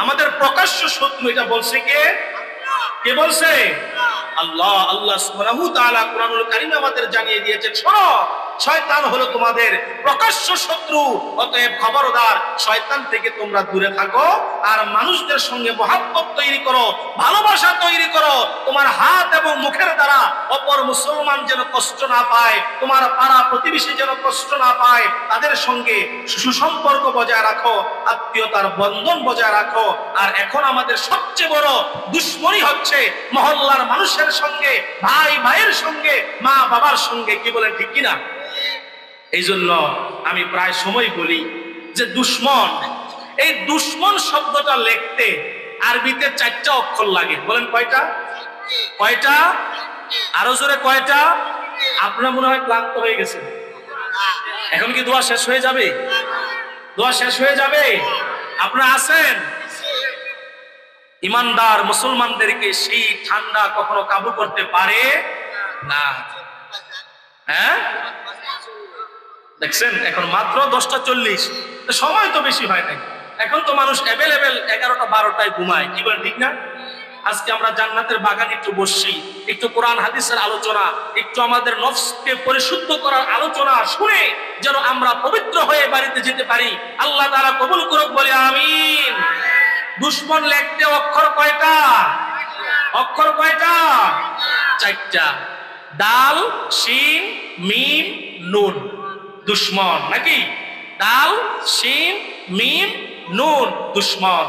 আমাদের প্রকাশ্য শত্রু, এটা বলছে কে? কে বলছে? আল্লাহ। আল্লাহ সুবহানাহু ওয়া তাআলা কুরআনুল কারীমে আমাদের জানিয়ে দিয়েছেন, শোনো শয়তান হলো তোমাদের প্রকাশ্য শত্রু। অতএব খবরদার, শয়তান থেকে তোমরা দূরে থাকো আর মানুষদের সঙ্গে মহাব্বত তৈরি করো, ভালোবাসা তৈরি করো। তোমার হাত এবং মুখের দ্বারা অপর মুসলমান যেন কষ্ট না পায়, তোমার পাড়া প্রতিবেশী যেন কষ্ট না পায়, তাদের সঙ্গে সুসম্পর্ক বজায় রাখো, আত্মীয়তার বন্ধন বজায় রাখো। আর এখন আমাদের সবচেয়ে বড় দুশ্মনী হচ্ছে মহল্লার মানুষের সঙ্গে, ভাই ভাইয়ের সঙ্গে, মা বাবার সঙ্গে। কি বলেন, ঠিক কিনা? এই জন্য আমি প্রায় সময় বলি যে দুশ্মন, এই দুশ্মন শব্দটা লিখতে আরবিতে 4টা অক্ষর লাগে। বলেন কয়টা? কয়টা? আরো জোরে কয়টা? আপনারা মনে হয় ক্লান্ত হয়ে গেছে। এখন কি দোয়া শেষ হয়ে যাবে? দোয়া শেষ হয়ে যাবে? আপনারা আছেন? ইমানদার মুসলমানদেরকে সেই ঠান্ডা কখনো কাবু করতে পারে না। হ্যাঁ, দেখছেন এখন মাত্র 10:40, সময় তো বেশি হয় নাই। এখন তো মানুষ অ্যাভেলেবেল 11টা 12টায় ঘুমায়। কি বলেন, ঠিক না? আজকে আমরা জান্নাতের বাগানে একটু বসছি, একটু কোরআন হাদিসের আলোচনা, একটু আমাদের নফসকে পরিশুদ্ধ করার আলোচনা শুনে যেন আমরা পবিত্র হয়ে বাড়িতে যেতে পারি। আল্লাহ তাআলা কবুল করুক, বলে আমিন। দুশ্মন লিখতে অক্ষর কয়টা? অক্ষর কয়টা? 4টা। দাল, শিন, মিম, নুন। দুশ্মন নাকি? দাল, শিন, মিম, নুন, দুশ্মন।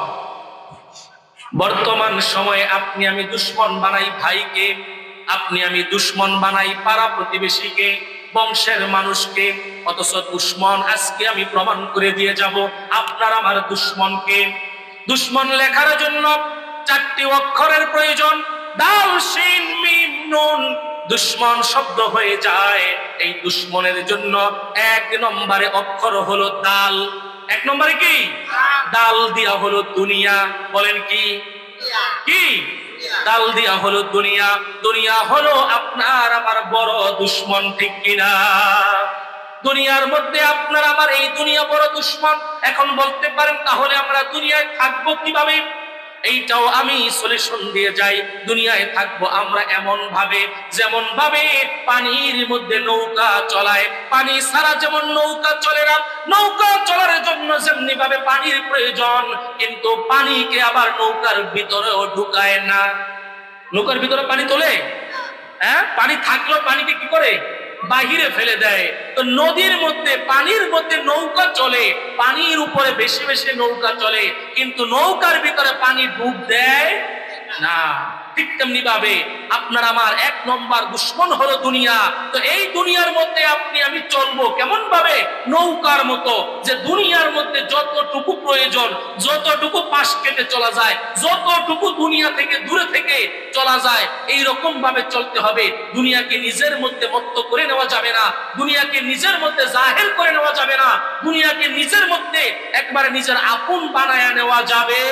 বর্তমান সময়ে আপনি আমি দুশ্মন বানাই ভাইকে, আপনি আমি দুশ্মন বানাই পাড়া প্রতিবেশীকে, বংশের মানুষকে। অথচ দুশ্মন আজকে আমি প্রমাণ করে দিয়ে যাব আপনার আমার দুশ্মনকে। দুশ্মন লেখার জন্য 4টি অক্ষরের প্রয়োজন। দাল, শিন, মিম, নুন দুশ্মন শব্দ হয়ে যায়। এই দুশ্মনের জন্য 1 নম্বরে অক্ষর হলো দাল। 1 নম্বরে কি? দাল দিয়া হলো দুনিয়া। বলেন কি? কি? দাল দিয়া হলো দুনিয়া। দুনিয়া হলো আপনার আমার বড় দুশ্মন, ঠিক কিনা? দুনিয়ার মধ্যে আপনার আমার এই দুনিয়া বড় দুশ্মন। এখন বলতে পারেন তাহলে আমরা দুনিয়ায় থাকবো কিভাবে? এইটাও আমি সলিউশন দিয়ে যাই। দুনিয়ায় থাকবো আমরা এমন ভাবে, যেমন ভাবে পানির মধ্যে নৌকা চলায়, পানি ছাড়া যেমন নৌকা চলে না, নৌকা চলার জন্য যেমনি ভাবে পানির প্রয়োজন, কিন্তু পানিকে আবার নৌকার ভিতরেও ঢুকায় না। নৌকার ভিতরে পানি তোলে? হ্যাঁ, পানি থাকলেও পানিকে কি করে? বাহিরে ফেলে দেয়। তো নদীর মধ্যে, পানির মধ্যে নৌকা চলে, পানির উপরে বেশি বেশি নৌকা চলে, কিন্তু নৌকার ভিতরে পানি ডুব দেয় না। ঠিক তেমনি ভাবে আপনার আমার 1 নম্বর দুশ্মন হলো দুনিয়া। তো এই দুনিয়ার মধ্যে আপনি আমি চলবো কেমন ভাবে? নৌকার মতো, যে দুনিয়ার মধ্যে যতটুকু প্রয়োজন, যতটুকু পাশ কেটে চলা যায়, যতটুকু দুনিয়া থেকে দূরে থেকে চলা যায়, এই রকম ভাবে চলতে হবে। দুনিয়াকে নিজের মধ্যে মত্ত করে নেওয়া যাবে না, দুনিয়াকে নিজের মধ্যে জাহের করে নেওয়া যাবে না, দুনিয়াকে নিজের মধ্যে একবারে নিজের আপন বানায়া নেওয়া যাবে।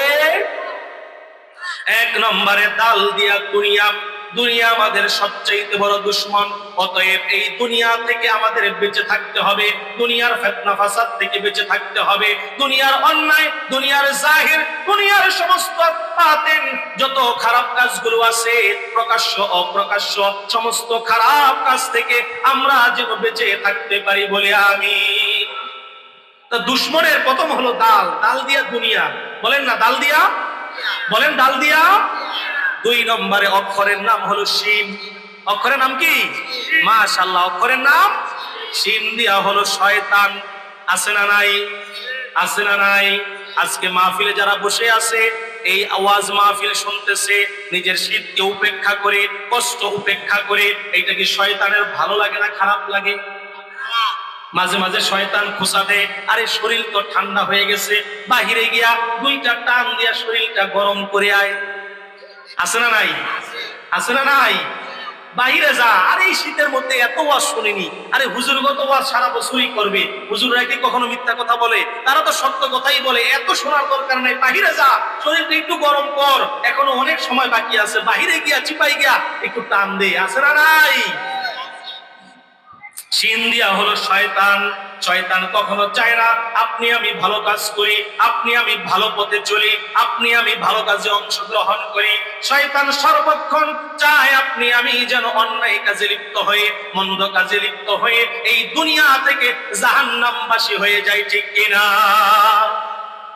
1 নম্বরে দাল দিয়া দুনিয়া। দুনিয়া আমাদের সবচেয়ে বড় দুশ্মন। অতএব এই দুনিয়া থেকে আমাদের বেঁচে থাকতে হবে, দুনিয়ার ফিতনা ফাসাদ থেকে বেঁচে থাকতে হবে, দুনিয়ার অন্যায়, দুনিয়ার জাহির, দুনিয়ার সমস্ত বাতিন যত খারাপ কাজগুলো আছে, প্রকাশ্য অপ্রকাশ্য সমস্ত খারাপ কাজ থেকে আমরা যেন বেঁচে থাকতে পারি, বলে আমিন। তো দুশ্মনের প্রথম হলো দাল। দাল দিয়া দুনিয়া। বলেন না দাল দিয়া? বলেন ডাল দিয়া। 2 নম্বরে অক্ষরের নাম হলো শিন। অক্ষরের নাম কি? মাশাআল্লাহ, অক্ষরের নাম শিন দিয়া হলো শয়তান। আছে না নাই? আছে না নাই? আজকে মাহফিলে যারা বসে আছে, এই আওয়াজ মাহফিল শুনতেছে, নিজের শীতকে উপেক্ষা করে, কষ্ট উপেক্ষা করে, এইটা কি শয়তানের ভালো লাগে না খারাপ লাগে? মাঝে মাঝে শয়তান খোঁচা দেয়, আরে শরীর তো ঠান্ডা হয়ে গেছে, বাহিরে গিয়া 2টা টান দিয়া শরীরটা গরম করে আয়। আছে না নাই? আছে না নাই? বাহিরে যা। আরে এই শীতের মধ্যে এত ওয়াজ শুনিনি। আরে হুজুরগত ওয়াজ সারা বছরই করবে, হুজুররা কি কখনো মিথ্যা কথা বলে? তারা তো সত্য কথাই বলে। এত শোনার দরকার নাই, বাহিরে যা, শরীরটা একটু গরম কর, এখনো অনেক সময় বাকি আছে, বাহিরে গিয়া চিপাই গিয়া একটু টান দে। আছে না নাই? শিন দিয়া হলো শয়তান। শয়তান কখনো চায় না আপনি আমি ভালো কাজ করি, আপনি আমি ভালো পথে চলি, আপনি আমি ভালো কাজে অংশগ্রহণ করি। শয়তান সর্বক্ষণ চায় আপনি আমি যেন অন্যায় কাজে লিপ্ত হয়ে, মন্দ কাজে লিপ্ত হয়ে এই দুনিয়া থেকে জাহান্নামবাসী হয়ে যায়, ঠিক কিনা?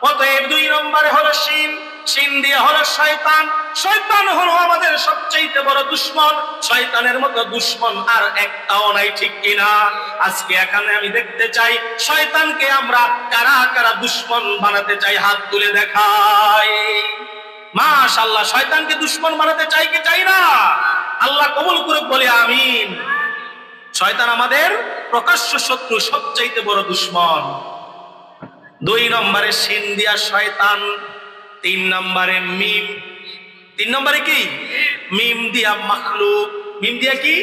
অতএব 2 নম্বরে হলো শিন, শিন দিয়ে হলো শয়তান। শয়তান হলো আমাদের সবচেয়ে বড় দুশমন। শয়তানের মতো দুশমন আর একটাও নাই, ঠিক কিনা? আজকে এখানে আমি দেখতে চাই শয়তানকে আমরা কারা কারা দুশমন বানাতে চাই, হাত তুলে দেখাই। মাশাআল্লাহ, শয়তানকে দুশমন বানাতে চাই কি চাই না? আল্লাহ কবুল করে বলে আমিন। শয়তান আমাদের প্রকাশ্য শত্রু, সবচেয়ে বড় দুশমন। 2 নম্বরে শিন দিয়া শয়তান, 3 নম্বরে মিম। 3 নম্বরে কি? মিম দিয়া মাখলুক। মিম দিয়া কি?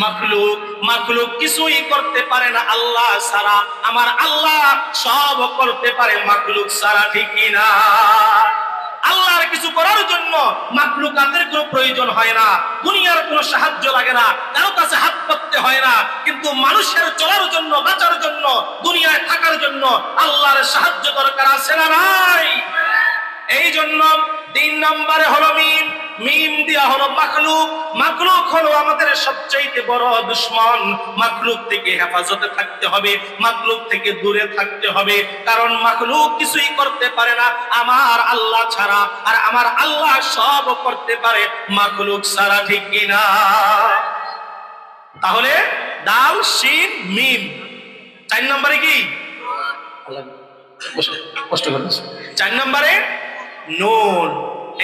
মাখলুক। মাখলুক কিছুই করতে পারে না আল্লাহ ছাড়া, আমার আল্লাহ সব করতে পারে মাখলুক ছাড়া, ঠিক কিনা? আল্লাহর কিছু করার জন্য মাখলুকাতের কোনো প্রয়োজন হয় না, দুনিয়ার কোনো সাহায্য লাগে না, কারো কাছে হাত পাততে হয় না। কিন্তু মানুষের চলার জন্য, বাঁচার জন্য, দুনিয়ায় থাকার জন্য আল্লাহর সাহায্য দরকার আছে না নাই? এই জন্য 3 নম্বরে হলো মিম, মিম দিয়া হলো মাখলুক। মাখলুক হলো আমাদের সবচেয়ে বড় দুশমন। মাখলুক থেকে হেফাজতে থাকতে হবে, মাখলুক থেকে দূরে থাকতে হবে, কারণ মাখলুক কিছুই করতে পারে না আমার আল্লাহ ছাড়া, আর আমার আল্লাহ সব করতে পারে মাখলুক ছাড়া, ঠিক কিনা? তাহলে দাল শিন মিম। 4 নম্বরে কি? কষ্ট করে 4 নম্বরে নুন।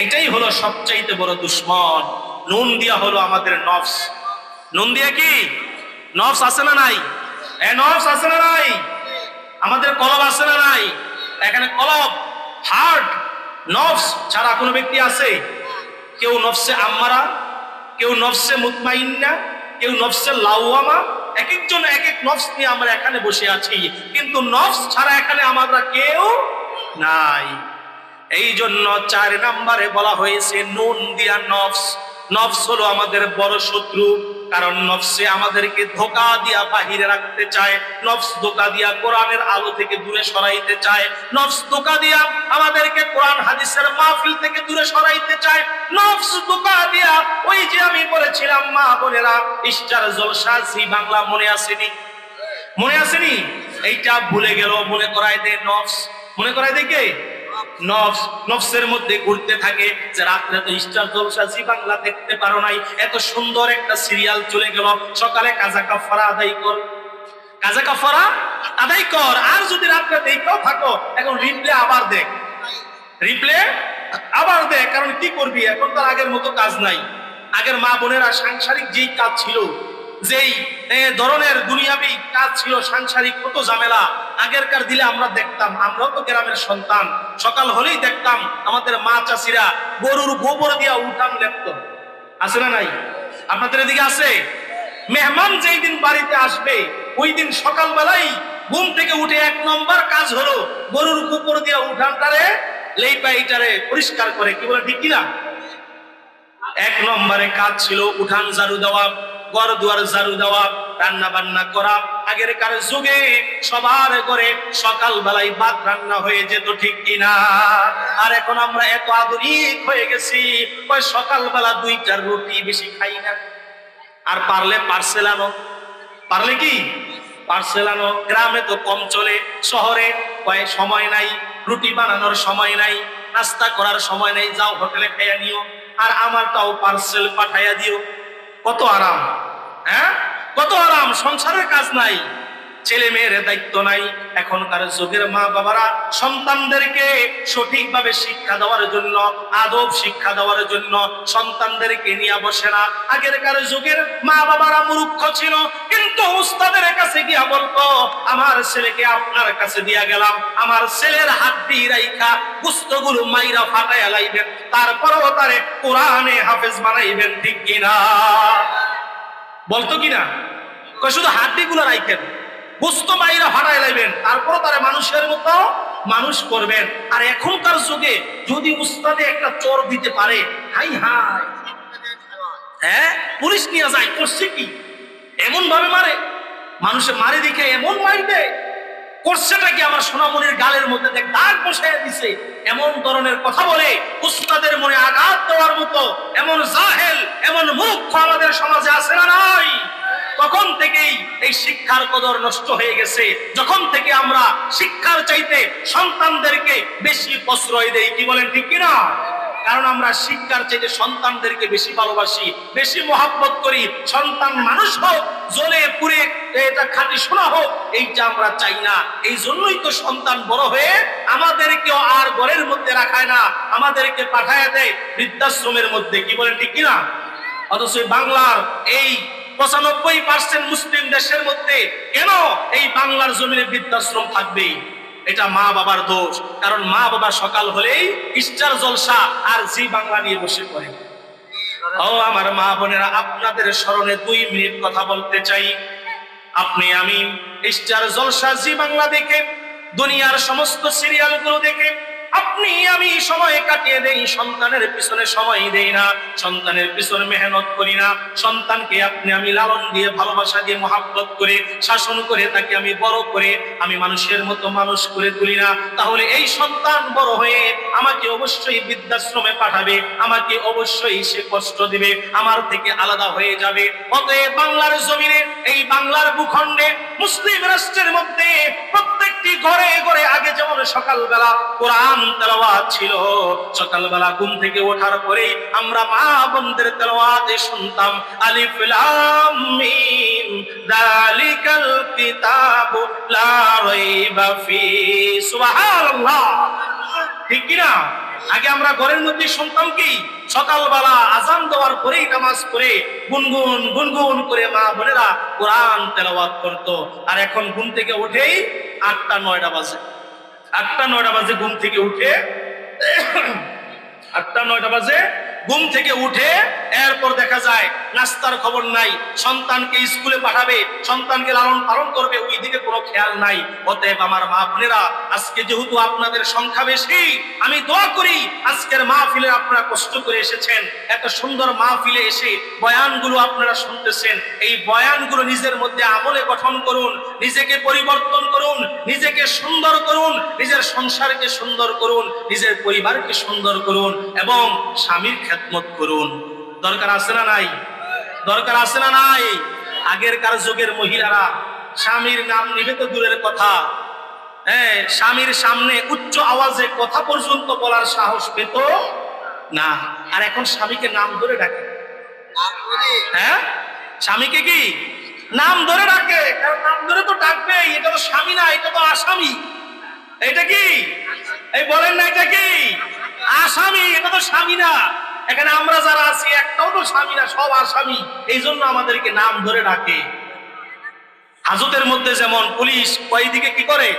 এটাই হলো সবচাইতে বড় দুশমন। নুন দিয়া হলো আমাদের নফস। নুন দিয়া কি? নফস আছে না নাই? নফস আছে না নাই? আমাদের কলব আছে না নাই? এখানে কলব, হার্ট, নফস ছাড়া কোনো ব্যক্তি আছে? কেউ নফসে আম্মারা, কেউ নফসে মুতমাইন্না, কেউ নফসে লাওয়ামা। এক একজন এক এক নফস নিয়ে আমরা এখানে বসে আছি, কিন্তু নফস ছাড়া এখানে আমরা কেউ নাই। এই জন্য 4 নম্বরে বলা হয়েছে নুন দিয়া নফস। নফস হলো আমাদের বড় শত্রু, কারণ নফসে আমাদেরকে ধোঁকা দিয়া বাহিরে রাখতে চায়, নফস ধোঁকা দিয়া কোরআনের আলো থেকে দূরে সরাইতে চায়, নফস ধোঁকা দিয়া আমাদেরকে কোরআন হাদিসের মাহফিল থেকে দূরে সরাইতে চায়, নফস ধোঁকা দিয়া ওই যে আমি বলেছিলাম মা বোনেরা, স্টার জলসা জি বাংলা মনে আসেনি? মনে আসেনি? এইটা ভুলে গেল, মনে করাই দে নফস। মনে করাই দে কে? নফস। নফসের মধ্যে ঘুরতে থাকে যে রাত্রে তো স্টার জলসা জি বাংলা দেখতে পারো নাই, এত সুন্দর একটা সিরিয়াল চলে গেল, সকালে কাজা কাফারা আদায় কর, কাজা কাফারা আদায় কর। আর যদি রাত্রে দেখতেও থাকো, এখন রিপ্লে আবার দেখ, রিপ্লে আবার দেখ। কারণ কি করবি, এখন তো আগের মতো কাজ নাই। আগের মা বোনেরা সাংসারিক যেই কাজ ছিল, যেই ধরনের দুনিয়াবি কাজ ছিল, সাংসারিক কত ঝামেলা আগেরকার দিলে আমরা দেখতাম। আমরাও তো গ্রামের সন্তান, সকাল হলেই দেখতাম আমাদের মা চাষিরা গরুর গোবর দিয়া উঠান লেপত। আছে না নাই? আপনাদের এদিকে আছে? মেহমান যেই দিন বাড়িতে আসবে ওই দিন সকালবেলাই ঘুম থেকে উঠে 1 নম্বর কাজ হলো গরুর গোবর দিয়া উঠানটারে লেইপাইটারে পরিষ্কার করে, কি বলে ঠিক কিনা? 1 নম্বরে কাজ ছিল উঠান ঝাড়ু দেওয়া, ঘর দুয়ার ঝাড়ু দেওয়া, রান্না বান্না করা। আগের কার যুগে সবার ঘরে সকাল বেলায় ভাত রান্না হয়ে যেত, ঠিক কিনা? আর এখন আমরা এত আধুনিক হয়ে গেছি, ওই সকাল বেলা 2টা রুটি বেশি খাই না। আর পারলে পার্সেল আনো, পারলে কি পার্সেল আনো। গ্রামে তো কম চলে, শহরে কয় সময় নাই, রুটি বানানোর সময় নাই, নাস্তা করার সময় নাই, যাও হোটেলে খাইয়া নিও, আর আমারটাও পার্সেল পাঠাইয়া দিও। কত আরাম, হ্যাঁ কত আরাম। সংসারের কাজ নাই, ছেলে মেয়ের দায়িত্ব নাই। এখনকার যুগের মা বাবারা সন্তানদেরকে সঠিকভাবে শিক্ষা দেওয়ার জন্য, আদব শিক্ষা দেওয়ার জন্য সন্তানদেরকে নিয়ে বসে না। আগেরকার যুগের মা বাবারা মূর্খ ছিল, কিন্তু উস্তাদের কাছে গিয়া বলতো আমার ছেলেকে আপনার কাছে দিয়া গেলাম, আমার ছেলের হাড্ডি রাইখা গোশতগুলো মাইরা ফাটাইয়া লাইবেন, তারপরেও তারে কোরআনে হাফেজ বানাইবেন, ঠিক কিনা? বলতো কিনা? শুধু হাড্ডি গুলো রাইখেন, গোশত মাইরা ফাটাই লাইবেন, তারপর তারা মানুষের মতো মানুষ করবেন। আর এখনকার যুগে যদি উস্তাদে একটা চোর দিতে পারে, হাই হাই, হ্যাঁ পুলিশ নিয়ে যায়, করছে কি এমন ভাবে মারে, মানুষে মারি দেখে এমন মারবে, করছেটা কি আমার সোনামণির গালের মধ্যে দেখ দাগ বসায় দিছে, এমন ধরনের কথা বলে উস্তাদের মনে আঘাত দেওয়ার মতো এমন জাহেল, এমন মূর্খ আমাদের সমাজে আছে না নাই? তখন থেকেই এই শিক্ষার কদর নষ্ট হয়ে গেছে। যখন থেকে আমরা শিক্ষার চাইতে সন্তানদেরকে বেশি প্রশ্রয় দেই, কি বলেন ঠিক কিনা? কারণ আমরা শিক্ষার চাইতে সন্তানদেরকে বেশি ভালোবাসি, বেশি মহব্বত করি। সন্তান মানুষ হোক, জ্বলে পুড়ে এটা খাঁটি সোনা হোক, এইটা আমরা চাই না। এই জন্যই তো সন্তান বড় হয়ে আমাদেরকেও আর ঘরের মধ্যে রাখায় না, আমাদেরকে পাঠায় দেয় বৃদ্ধাশ্রমের মধ্যে, কি বলেন ঠিক কিনা? অথচ বাংলার এই 95% মুসলিম দেশের মধ্যে কেন এই বাংলার জমিনে বৃদ্ধাশ্রম থাকবে? এটা মা বাবার দোষ। কারণ মা বাবা সকাল হলেই স্টার জলসা আর জি বাংলা নিয়ে বসে পড়ে। ও আমার মা বোনেরা, আপনাদের স্মরণে 2 মিনিট কথা বলতে চাই। আপনি আমি স্টার জলসা জি বাংলা দেখে, দুনিয়ার সমস্ত সিরিয়াল গুলো দেখে আপনি আমি সময় কাটিয়ে দেই, সন্তানের পিছনে সময় দেই না, সন্তানের পিছনে মেহনত করি না। সন্তানকে আপনি আমি লালন দিয়ে, ভালোবাসা দিয়ে, মহাব্বত করে, শাসন করে তাকে আমি বড় করে আমি মানুষের মতো মানুষ করে তুলি না। তাহলে এই সন্তান বড় হয়ে আমাকে অবশ্যই বৃদ্ধাশ্রমে পাঠাবে, আমাকে অবশ্যই সে কষ্ট দিবে, আমার থেকে আলাদা হয়ে যাবে। অতএব বাংলার জমিনে, এই বাংলার ভূখণ্ডে, মুসলিম রাষ্ট্রের মধ্যে প্রত্যেকটি ঘরে ঘরে আগে যেমন সকালবেলা কোরআন তেলাওয়াত ছিল, সকালবেলা ঘুম থেকে ওঠার পরে আমরা মা বোনদের তেলাওয়াতে শুনতাম আলিফ লাম মিম যালিকাল কিতাবু লা রাইবা ফি। সুবহানাল্লাহ, ঠিক কি না? আগে আমরা ঘরের মধ্যে শুনতাম কি, সকালবেলা আজান দেওয়ার পরেই নামাজ পড়ে গুনগুন গুনগুন করে মা বোনেরা কোরআন তেলাওয়াত করতো। আর এখন ঘুম থেকে উঠেই 8টা-9টা বাজে, 8টা-9টা বাজে ঘুম থেকে উঠে, 8টা-9টা বাজে ঘুম থেকে উঠে এরপর দেখা যায় নাস্তার খবর নাই, সন্তানকে স্কুলে পাঠাবে, সন্তানকে লালন পালন করবে, ওই দিকে কোনো খেয়াল নাই। অতএব আমার মা বোনেরা, আজকে যেহেতু আপনাদের সংখ্যা বেশি, আমি দোয়া করি আজকের মাহফিলে আপনারা কষ্ট করে এসেছেন, এত সুন্দর মাহফিলে এসে বয়ানগুলো আপনারা শুনতেছেন, এই বয়ানগুলো নিজের মধ্যে আমলে গঠন করুন, নিজেকে পরিবর্তন করুন, নিজেকে সুন্দর করুন, নিজের সংসারকে সুন্দর করুন, নিজের পরিবারকে সুন্দর করুন এবং স্বামীর খেদমত করুন। দরকার আছে না নাই? দরকার আছে না নাই? আগেরকার যুগের মহিলারা স্বামীর নাম নিবে তো দূরের কথা, স্বামীর সামনে উচ্চ আওয়াজে কথা পর্যন্ত বলার সাহস পেত না। আর এখন স্বামীকে নাম ধরে ডাকে, স্বামীকে কি নাম ধরে ডাকে? কারণ নাম ধরে তো ডাকবেই, এটা তো স্বামী না, এটা তো আসামি। এটা কি এই বলেন না, এটা কি আসামি? এটা তো স্বামী না। এখানে আমরা যারা আছি একটাও তো স্বামী না, সব আসামি। এই জন্য আমাদেরকে নাম ধরে ডাকে। হাজতের মধ্যে যেমন পুলিশ কয়েদিকে কি করে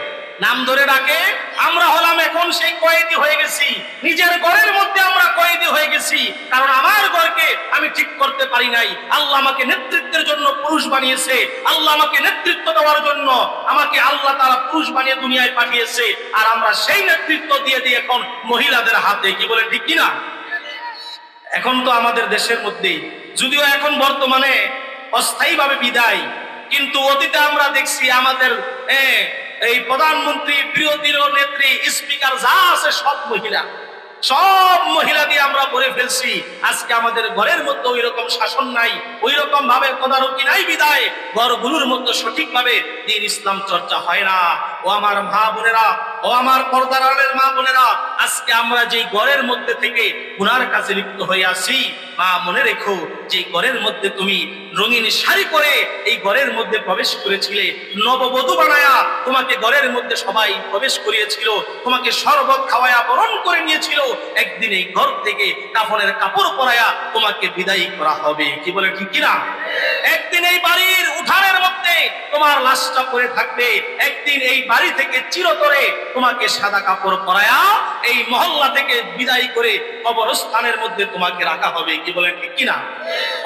নাম ধরে ডাকে, আমরা হলাম এখন সেই কয়েদি হয়ে গেছি। নিজের ঘরের মধ্যে আমরা কয়েদি হয়ে গেছি, কারণ আমার ঘরকে আমি ঠিক করতে পারি নাই। আল্লাহ আমাকে নেতৃত্বের জন্য পুরুষ বানিয়েছে, আল্লাহ আমাকে নেতৃত্ব দেওয়ার জন্য আমাকে আল্লাহ তাআলা পুরুষ বানিয়ে দুনিয়ায় পাঠিয়েছে, আর আমরা সেই নেতৃত্ব দিয়ে দিই এখন মহিলাদের হাতে, কি বলে ঠিক কিনা? এখন তো আমাদের দেশের মধ্যেই, যদিও এখন বর্তমানে অস্থায়ীভাবে বিদায়, কিন্তু অতীতে আমরা দেখছি আমাদের এই প্রধানমন্ত্রী, বিরোধী নেত্রী, স্পিকার যা আছে সব মহিলা, সব মহিলা দিয়ে আমরা ভরে ফেলছি। আজকে আমাদের ঘরের মধ্যে ওই রকম শাসন নাই, ওই রকম ভাবে তদারকি নাই, বিদায় ঘরগুলোর মধ্যে সঠিকভাবে দ্বীন ইসলাম চর্চা হয় না। ও আমার মা বোনেরা, ও আমার পর্দার আড়ালের মা বোনেরা, আজকে আমরা যেই ঘরের মধ্যে থেকে গুনার কাজে লিপ্ত হয়ে আসি, মা মনে রেখো, যে ঘরের মধ্যে তুমি রঙিন শাড়ি পরে এই ঘরের মধ্যে প্রবেশ করেছিলে, নববধূ বানায়া তোমাকে ঘরের মধ্যে সবাই প্রবেশ করিয়েছিল, তোমাকে শরবত খাওয়ায়া বরণ করে নিয়েছিল, একদিন এই ঘর থেকে কাফনের কাপড় পরায়া তোমাকে বিদায় করা হবে, কি বলে ঠিক কিনা? একদিন এই বাড়ির উঠানের মধ্যে তোমার লাশটা পড়ে থাকবে, একদিন এই বাড়ি থেকে চিরতরে তোমাকে সাদা কাপড় পরায়া এই মহল্লা থেকে বিদায় করে কবরস্থানের মধ্যে তোমাকে রাখা হবে, কি বলেন ঠিক কিনা?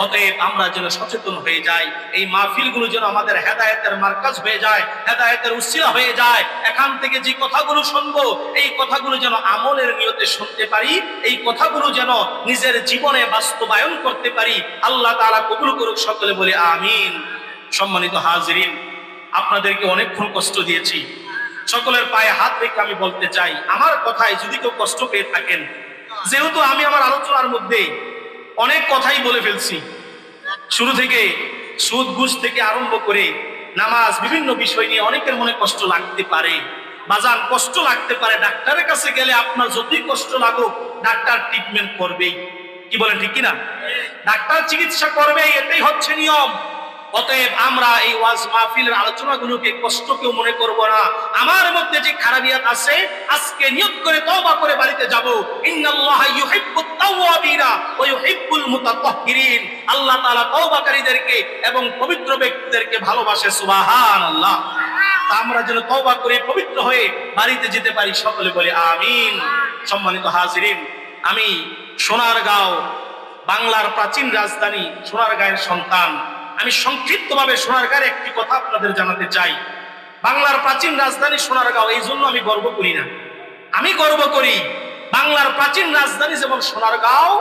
অতএব আমরা যেন সচেতন হয়ে যাই, এই মাহফিলগুলো যেন আমাদের হেদায়েতের মার্কাজ হয়ে যায়, হেদায়েতের উসিলা হয়ে যায়। এখান থেকে যে কথাগুলো শুনবো, এই কথাগুলো যেন আমলের নিয়তে শুনতে পারি, এই কথাগুলো যেন নিজের জীবনে বাস্তবায়ন করতে পারি। আল্লাহ তাআলা কবুল করুক, সকলে বলে আমিন। সম্মানিত হাজিরিন, আপনাদেরকে অনেকক্ষণ কষ্ট দিয়েছি। সকলের পায়ে হাত রেখে আমি বলতে চাই, আমার কথায় যদি কেউ কষ্ট পেয়ে থাকেন, যেহেতু আমি আমার আলোচনার মধ্যে অনেক কথাই বলে ফেলছি, শুরু থেকে সুদ ঘুষ থেকে আরম্ভ করে নামাজ, বিভিন্ন বিষয় নিয়ে অনেকের মনে কষ্ট লাগতে পারে। বাজান, কষ্ট লাগতে পারে, ডাক্তারের কাছে গেলে আপনার যতই কষ্ট লাগুক ডাক্তার ট্রিটমেন্ট করবেই। কি বলেন, ঠিক কিনা? ডাক্তার চিকিৎসা করবেই, এটাই হচ্ছে নিয়ম। অতএব আমরা এই ওয়াজ মাহফিলের আলোচনাগুলোকে কষ্ট কেউ মনে করব না। আমার মধ্যে যে খারাপিয়াত আছে, আজকে নিয়ত করে তওবা করে বাড়িতে যাব। ইন্নাল্লাহা ইউহিব্বুত তাওয়াবিনা ওয়া ইউহিব্বুল মুতাতাহহিরিন। আল্লাহ তাআলা তওবাকারীদেরকে এবং পবিত্র ব্যক্তিদেরকে ভালোবাসে। সুবহানাল্লাহ। আমরা যেন তওবা করে পবিত্র হয়ে বাড়িতে যেতে পারি, সকলে বলে আমিন। সম্মানিত হাজিরিন, আমি সোনারগাঁও, বাংলার প্রাচীন রাজধানী সোনারগাঁয়ের সন্তান। আমি সংক্ষিপ্তভাবে সোনারগাঁয়ের একটি কথা আপনাদের জানাতে চাই। বাংলার প্রাচীন রাজধানী সোনারগাঁও, এই জন্য আমি গর্ব করি না, আমি গর্ব করি বাংলার প্রাচীন রাজধানী যেমন সোনারগাঁও,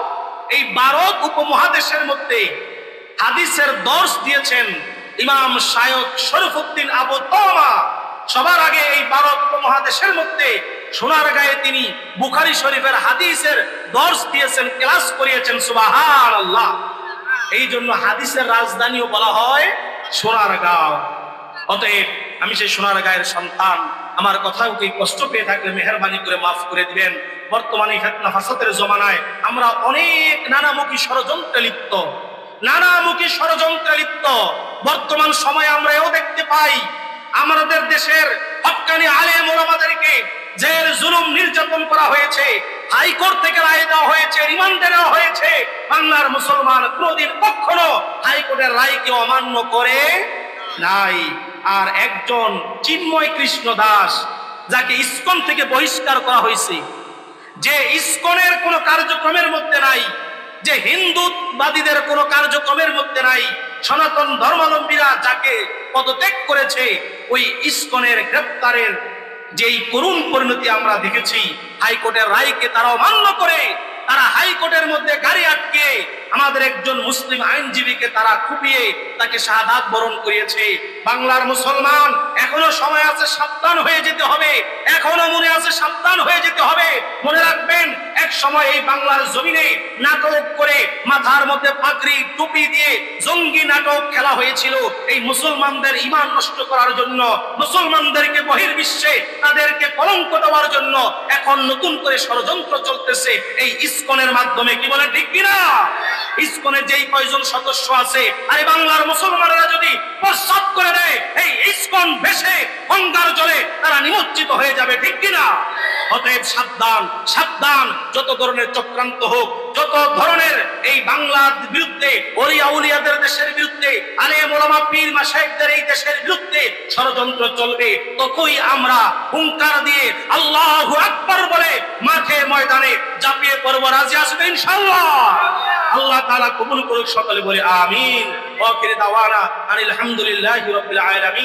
এই ভারত উপমহাদেশের মধ্যে হাদিসের দর্শ দিয়েছেন ইমাম শায়খ শরীফউদ্দীন আবু তওবা। সবার আগে এই ভারত উপমহাদেশের মধ্যে সোনারগাঁয়ে তিনি বুখারী শরীফের হাদিসের দর্শ দিয়েছেন, ক্লাস করিয়েছেন। সুবহানাল্লাহ। এই জন্য হাদিসের রাজধানীও বলা হয় সোনারগাঁও। অতএব আমি সেই সোনারগাঁয়ের সন্তান। আমার কথাও কি কষ্ট পেয়ে থাকলে মেহেরবানি করে মাফ করে দিবেন। বর্তমানে ফিতনা ফাসাদের জমানায় আমরা অনেক নানামুখী ষড়যন্ত্রে লিপ্ত, নানামুখী ষড়যন্ত্রে লিপ্ত। বর্তমান সময়ে আমরা এও দেখতে পাই, আমাদের দেশের হক্কানি আলেম ওলামাদেরকে জেল জুলুম নির্যাতন করা হয়েছে, হাইকোর্ট থেকে রায় দেওয়া হয়েছে, রিমান্ডে নেওয়া হয়েছে। বাংলার মুসলমান কোনদিন কখনো হাইকোর্টের রায়কে অমান্য করে নাই। আর একজন চিন্ময় কৃষ্ণ দাস, যাকে ইসকন থেকে বহিষ্কার করা হয়েছে, যে ইসকনের কোনো কার্যক্রমের মধ্যে নাই, যে হিন্দুবাদীদের কোনো কার্যক্রমের মধ্যে নাই, সনাতন ধর্মাবলম্বীরা যাকে পদত্যাগ করেছে, ওই ইসকনের গ্রেপ্তারের যেই করুণ পরিণতি আমরা দেখেছি, হাইকোর্টের রায়কে তারা অমান্য করে তারা হাইকোর্টের মধ্যে গাড়ি আটকে আমাদের একজন মুসলিম আইনজীবীকে তারা কুপিয়ে তাকে শাহাদাত বরণ করিয়েছে। বাংলার মুসলমান, এখনো সময় আছে, সাবধান হয়ে যেতে হবে, এখনো মনে আছে, সাবধান হয়ে যেতে হবে। মনে রাখবেন, এক সময় এই বাংলার জমিনে নাটক করে মাথার মধ্যে পাগড়ি টুপি দিয়ে জঙ্গি নাটক খেলা হয়েছিল এই মুসলমানদের ঈমান নষ্ট করার জন্য, মুসলমানদেরকে বহির্বিশ্বে তাদেরকে কলঙ্ক দেওয়ার জন্য। এখন নতুন করে ষড়যন্ত্র চলতেছে এই ইসকনের মাধ্যমে। কি বলেন, ঠিক কিনা? ইসকনের যেই কয়জন সদস্য আছে, আরে বাংলার মুসলমানেরা যদি প্রস্তাব করে দেয়, এই ইসকন ভেসে গঙ্গার জলে তারা নিমজ্জিত হয়ে যাবে, ঠিক কিনা? অতএব সাবধান, সাবধান। যত ধরনের চক্রান্ত হোক, যত ধরনের এই বাংলার বিরুদ্ধে, ওলিয়া উলিয়াদের দেশের বিরুদ্ধে, আলেম ওলামা পীর মাশায়েখদের এই দেশের বিরুদ্ধে ষড়যন্ত্র চলবে, ততই আমরা হুঙ্কার দিয়ে আল্লাহু আকবার বলে মাঠে ময়দানে ঝাঁপিয়ে পড়ব। রাজি আসবে ইনশাআল্লাহ? আল্লাহ তাআলা কবুল করুক, সকলে বলে আমিন। ওয়া আখির দাওয়ানা আনিল হামদুলিল্লাহি রাব্বিল আলামিন।